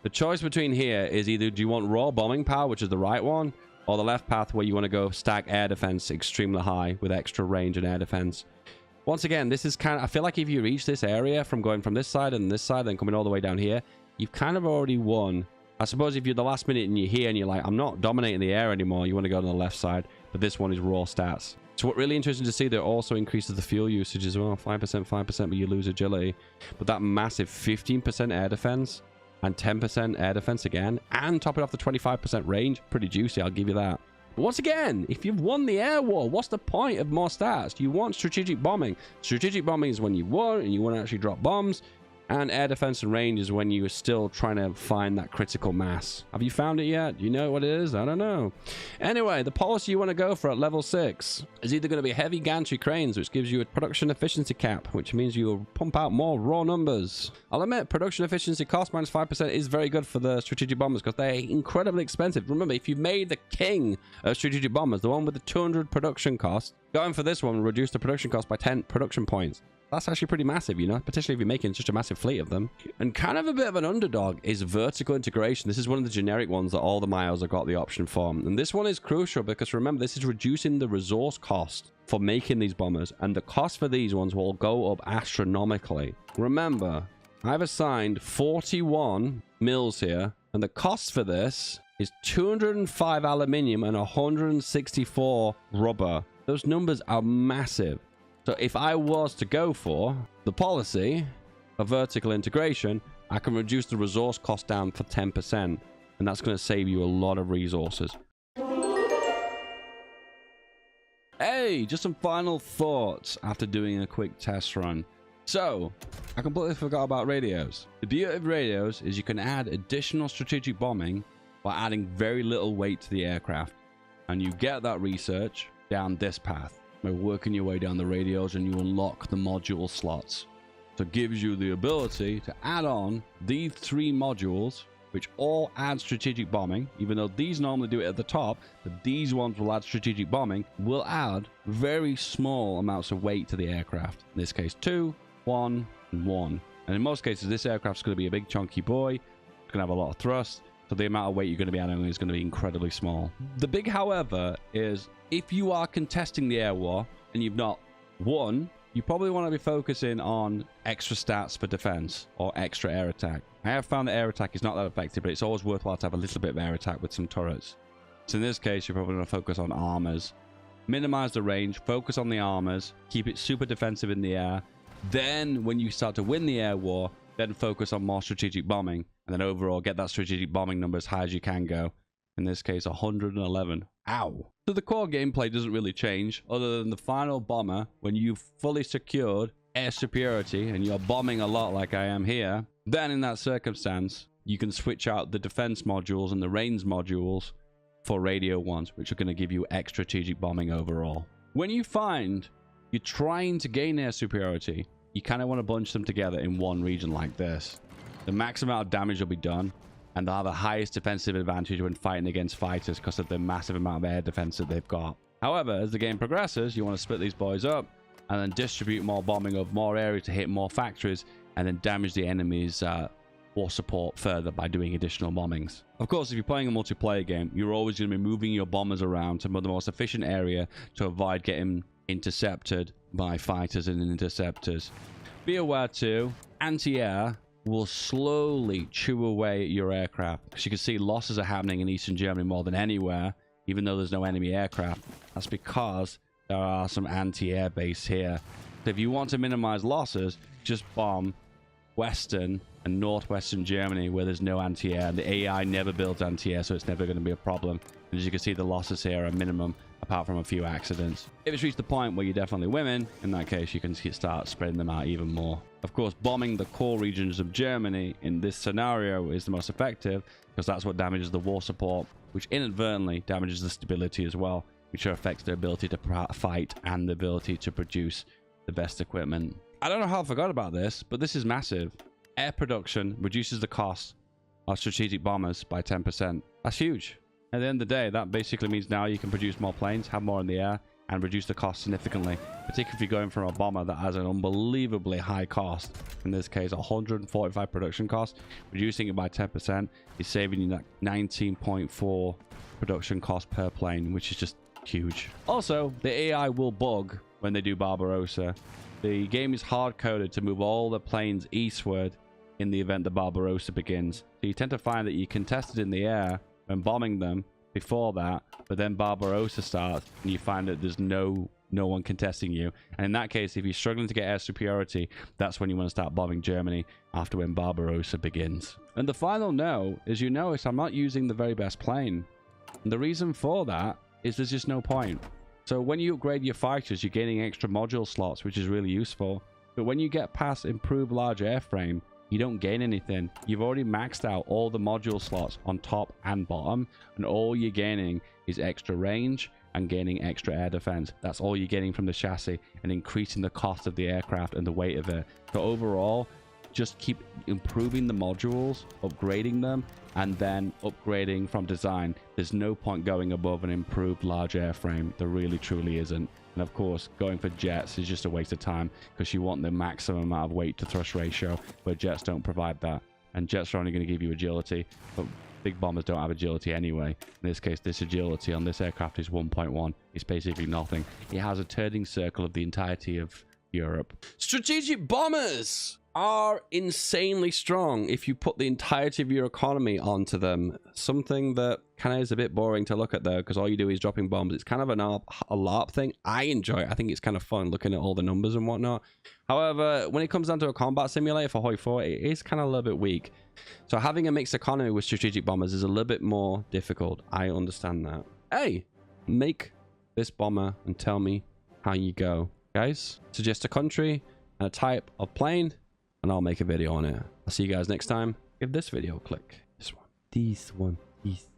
The choice between here is either do you want raw bombing power, which is the right one, or the left path where you want to go stack air defense extremely high with extra range and air defense. Once again, this is kind of, I feel like if you reach this area from going from this side and this side, then coming all the way down here, you've kind of already won. I suppose if you're the last minute and you're here and you're like, I'm not dominating the air anymore, you want to go on the left side, but this one is raw stats. So what really interesting to see, there also increases the fuel usage as well. 5%, but you lose agility. But that massive 15% air defense and 10% air defense again, and top it off the 25% range, pretty juicy, I'll give you that. But once again, if you've won the air war, what's the point of more stats? You want strategic bombing. Strategic bombing is when you won and you want to actually drop bombs. And air defense and range is when you're still trying to find that critical mass. Have you found it yet? Do you know what it is? I don't know. Anyway, the policy you want to go for at level 6 is either going to be heavy gantry cranes, which gives you a production efficiency cap, which means you'll pump out more raw numbers. I'll admit, production efficiency cost minus 5% is very good for the strategic bombers because they're incredibly expensive. Remember, if you've made the king of strategic bombers, the one with the 200 production cost, going for this one will reduce the production cost by 10 production points. That's actually pretty massive, you know, particularly if you're making such a massive fleet of them. And kind of a bit of an underdog is vertical integration. This is one of the generic ones that all the miles have got the option for. And this one is crucial because remember, this is reducing the resource cost for making these bombers. And the cost for these ones will go up astronomically. Remember, I've assigned 41 mills here. And the cost for this is 205 aluminium and 164 rubber. Those numbers are massive. So if I was to go for the policy of vertical integration, I can reduce the resource cost down for 10%. And that's going to save you a lot of resources. Hey, just some final thoughts after doing a quick test run. So, I completely forgot about radios. The beauty of radios is you can add additional strategic bombing by adding very little weight to the aircraft. And you get that research down this path. By working your way down the radios and you unlock the module slots. So it gives you the ability to add on these 3 modules, which all add strategic bombing, even though these normally do it at the top, but these ones will add strategic bombing, will add very small amounts of weight to the aircraft. In this case, 2, 1, and 1. And in most cases, this aircraft's going to be a big chunky boy. It's going to have a lot of thrust. So the amount of weight you're going to be adding is going to be incredibly small. The big however is if you are contesting the air war and you've not won, you probably want to be focusing on extra stats for defense or extra air attack. I have found that air attack is not that effective, but it's always worthwhile to have a little bit of air attack with some turrets. So in this case, you're probably going to focus on armors. Minimize the range, focus on the armors, keep it super defensive in the air. Then when you start to win the air war, then focus on more strategic bombing. And then overall, get that strategic bombing number as high as you can go. In this case, 111. Ow. So the core gameplay doesn't really change, other than the final bomber, when you've fully secured air superiority and you're bombing a lot like I am here, then in that circumstance, you can switch out the defense modules and the range modules for radio ones, which are going to give you extra strategic bombing overall. When you find you're trying to gain air superiority, you kind of want to bunch them together in one region like this. The max amount of damage will be done, and they'll have the highest defensive advantage when fighting against fighters because of the massive amount of air defense that they've got. However, as the game progresses, you want to split these boys up and then distribute more bombing of more areas to hit more factories and then damage the enemy's war support further by doing additional bombings. Of course, if you're playing a multiplayer game, you're always going to be moving your bombers around to the most efficient area to avoid getting intercepted by fighters and interceptors. Be aware too, anti-air will slowly chew away at your aircraft. Because you can see losses are happening in Eastern Germany more than anywhere, even though there's no enemy aircraft. That's because there are some anti-air bases here. So if you want to minimize losses, just bomb Western and Northwestern Germany where there's no anti-air. The AI never builds anti-air, so it's never going to be a problem. And as you can see, the losses here are minimum, apart from a few accidents. If it's reached the point where you're definitely winning, in that case, you can start spreading them out even more. Of course, bombing the core regions of Germany in this scenario is the most effective, because that's what damages the war support, which inadvertently damages the stability as well, which affects their ability to fight and the ability to produce the best equipment. I don't know how I forgot about this, but this is massive. Air production reduces the cost of strategic bombers by 10%. That's huge. At the end of the day, that basically means now you can produce more planes, have more in the air, and reduce the cost significantly. Particularly if you're going from a bomber that has an unbelievably high cost. In this case, 145 production cost. Reducing it by 10% is saving you that 19.4 production cost per plane, which is just huge. Also, the AI will bug when they do Barbarossa. The game is hard-coded to move all the planes eastward in the event the Barbarossa begins. So you tend to find that you contested in the air when bombing them before that, but then Barbarossa starts and you find that there's no one contesting you. And in that case, if you're struggling to get air superiority, that's when you want to start bombing Germany after when Barbarossa begins. And the final no is, you notice I'm not using the very best plane. And the reason for that is there's just no point. So when you upgrade your fighters, you're gaining extra module slots, which is really useful. But when you get past improved large airframe, you don't gain anything. You've already maxed out all the module slots on top and bottom, and all you're gaining is extra range and gaining extra air defense. That's all you're getting from the chassis, and increasing the cost of the aircraft and the weight of it. So overall, just keep improving the modules, upgrading them, and then upgrading from design. There's no point going above an improved large airframe. There really truly isn't. And of course, going for jets is just a waste of time, because you want the maximum amount of weight to thrust ratio, where jets don't provide that. And jets are only going to give you agility, but big bombers don't have agility anyway. In this case, this agility on this aircraft is 1.1. It's basically nothing. It has a turning circle of the entirety of Europe. Strategic bombers are insanely strong if you put the entirety of your economy onto them. Something that kind of is a bit boring to look at though, because all you do is dropping bombs. It's kind of a LARP thing. I enjoy it. I think it's kind of fun looking at all the numbers and whatnot. However, when it comes down to a combat simulator for HOI4, it is kind of a little bit weak. So having a mixed economy with strategic bombers is a little bit more difficult. I understand that. Hey, make this bomber and tell me how you go. Guys, suggest a country and a type of plane, and I'll make a video on it. I'll see you guys next time. Give this video a click. This one. This.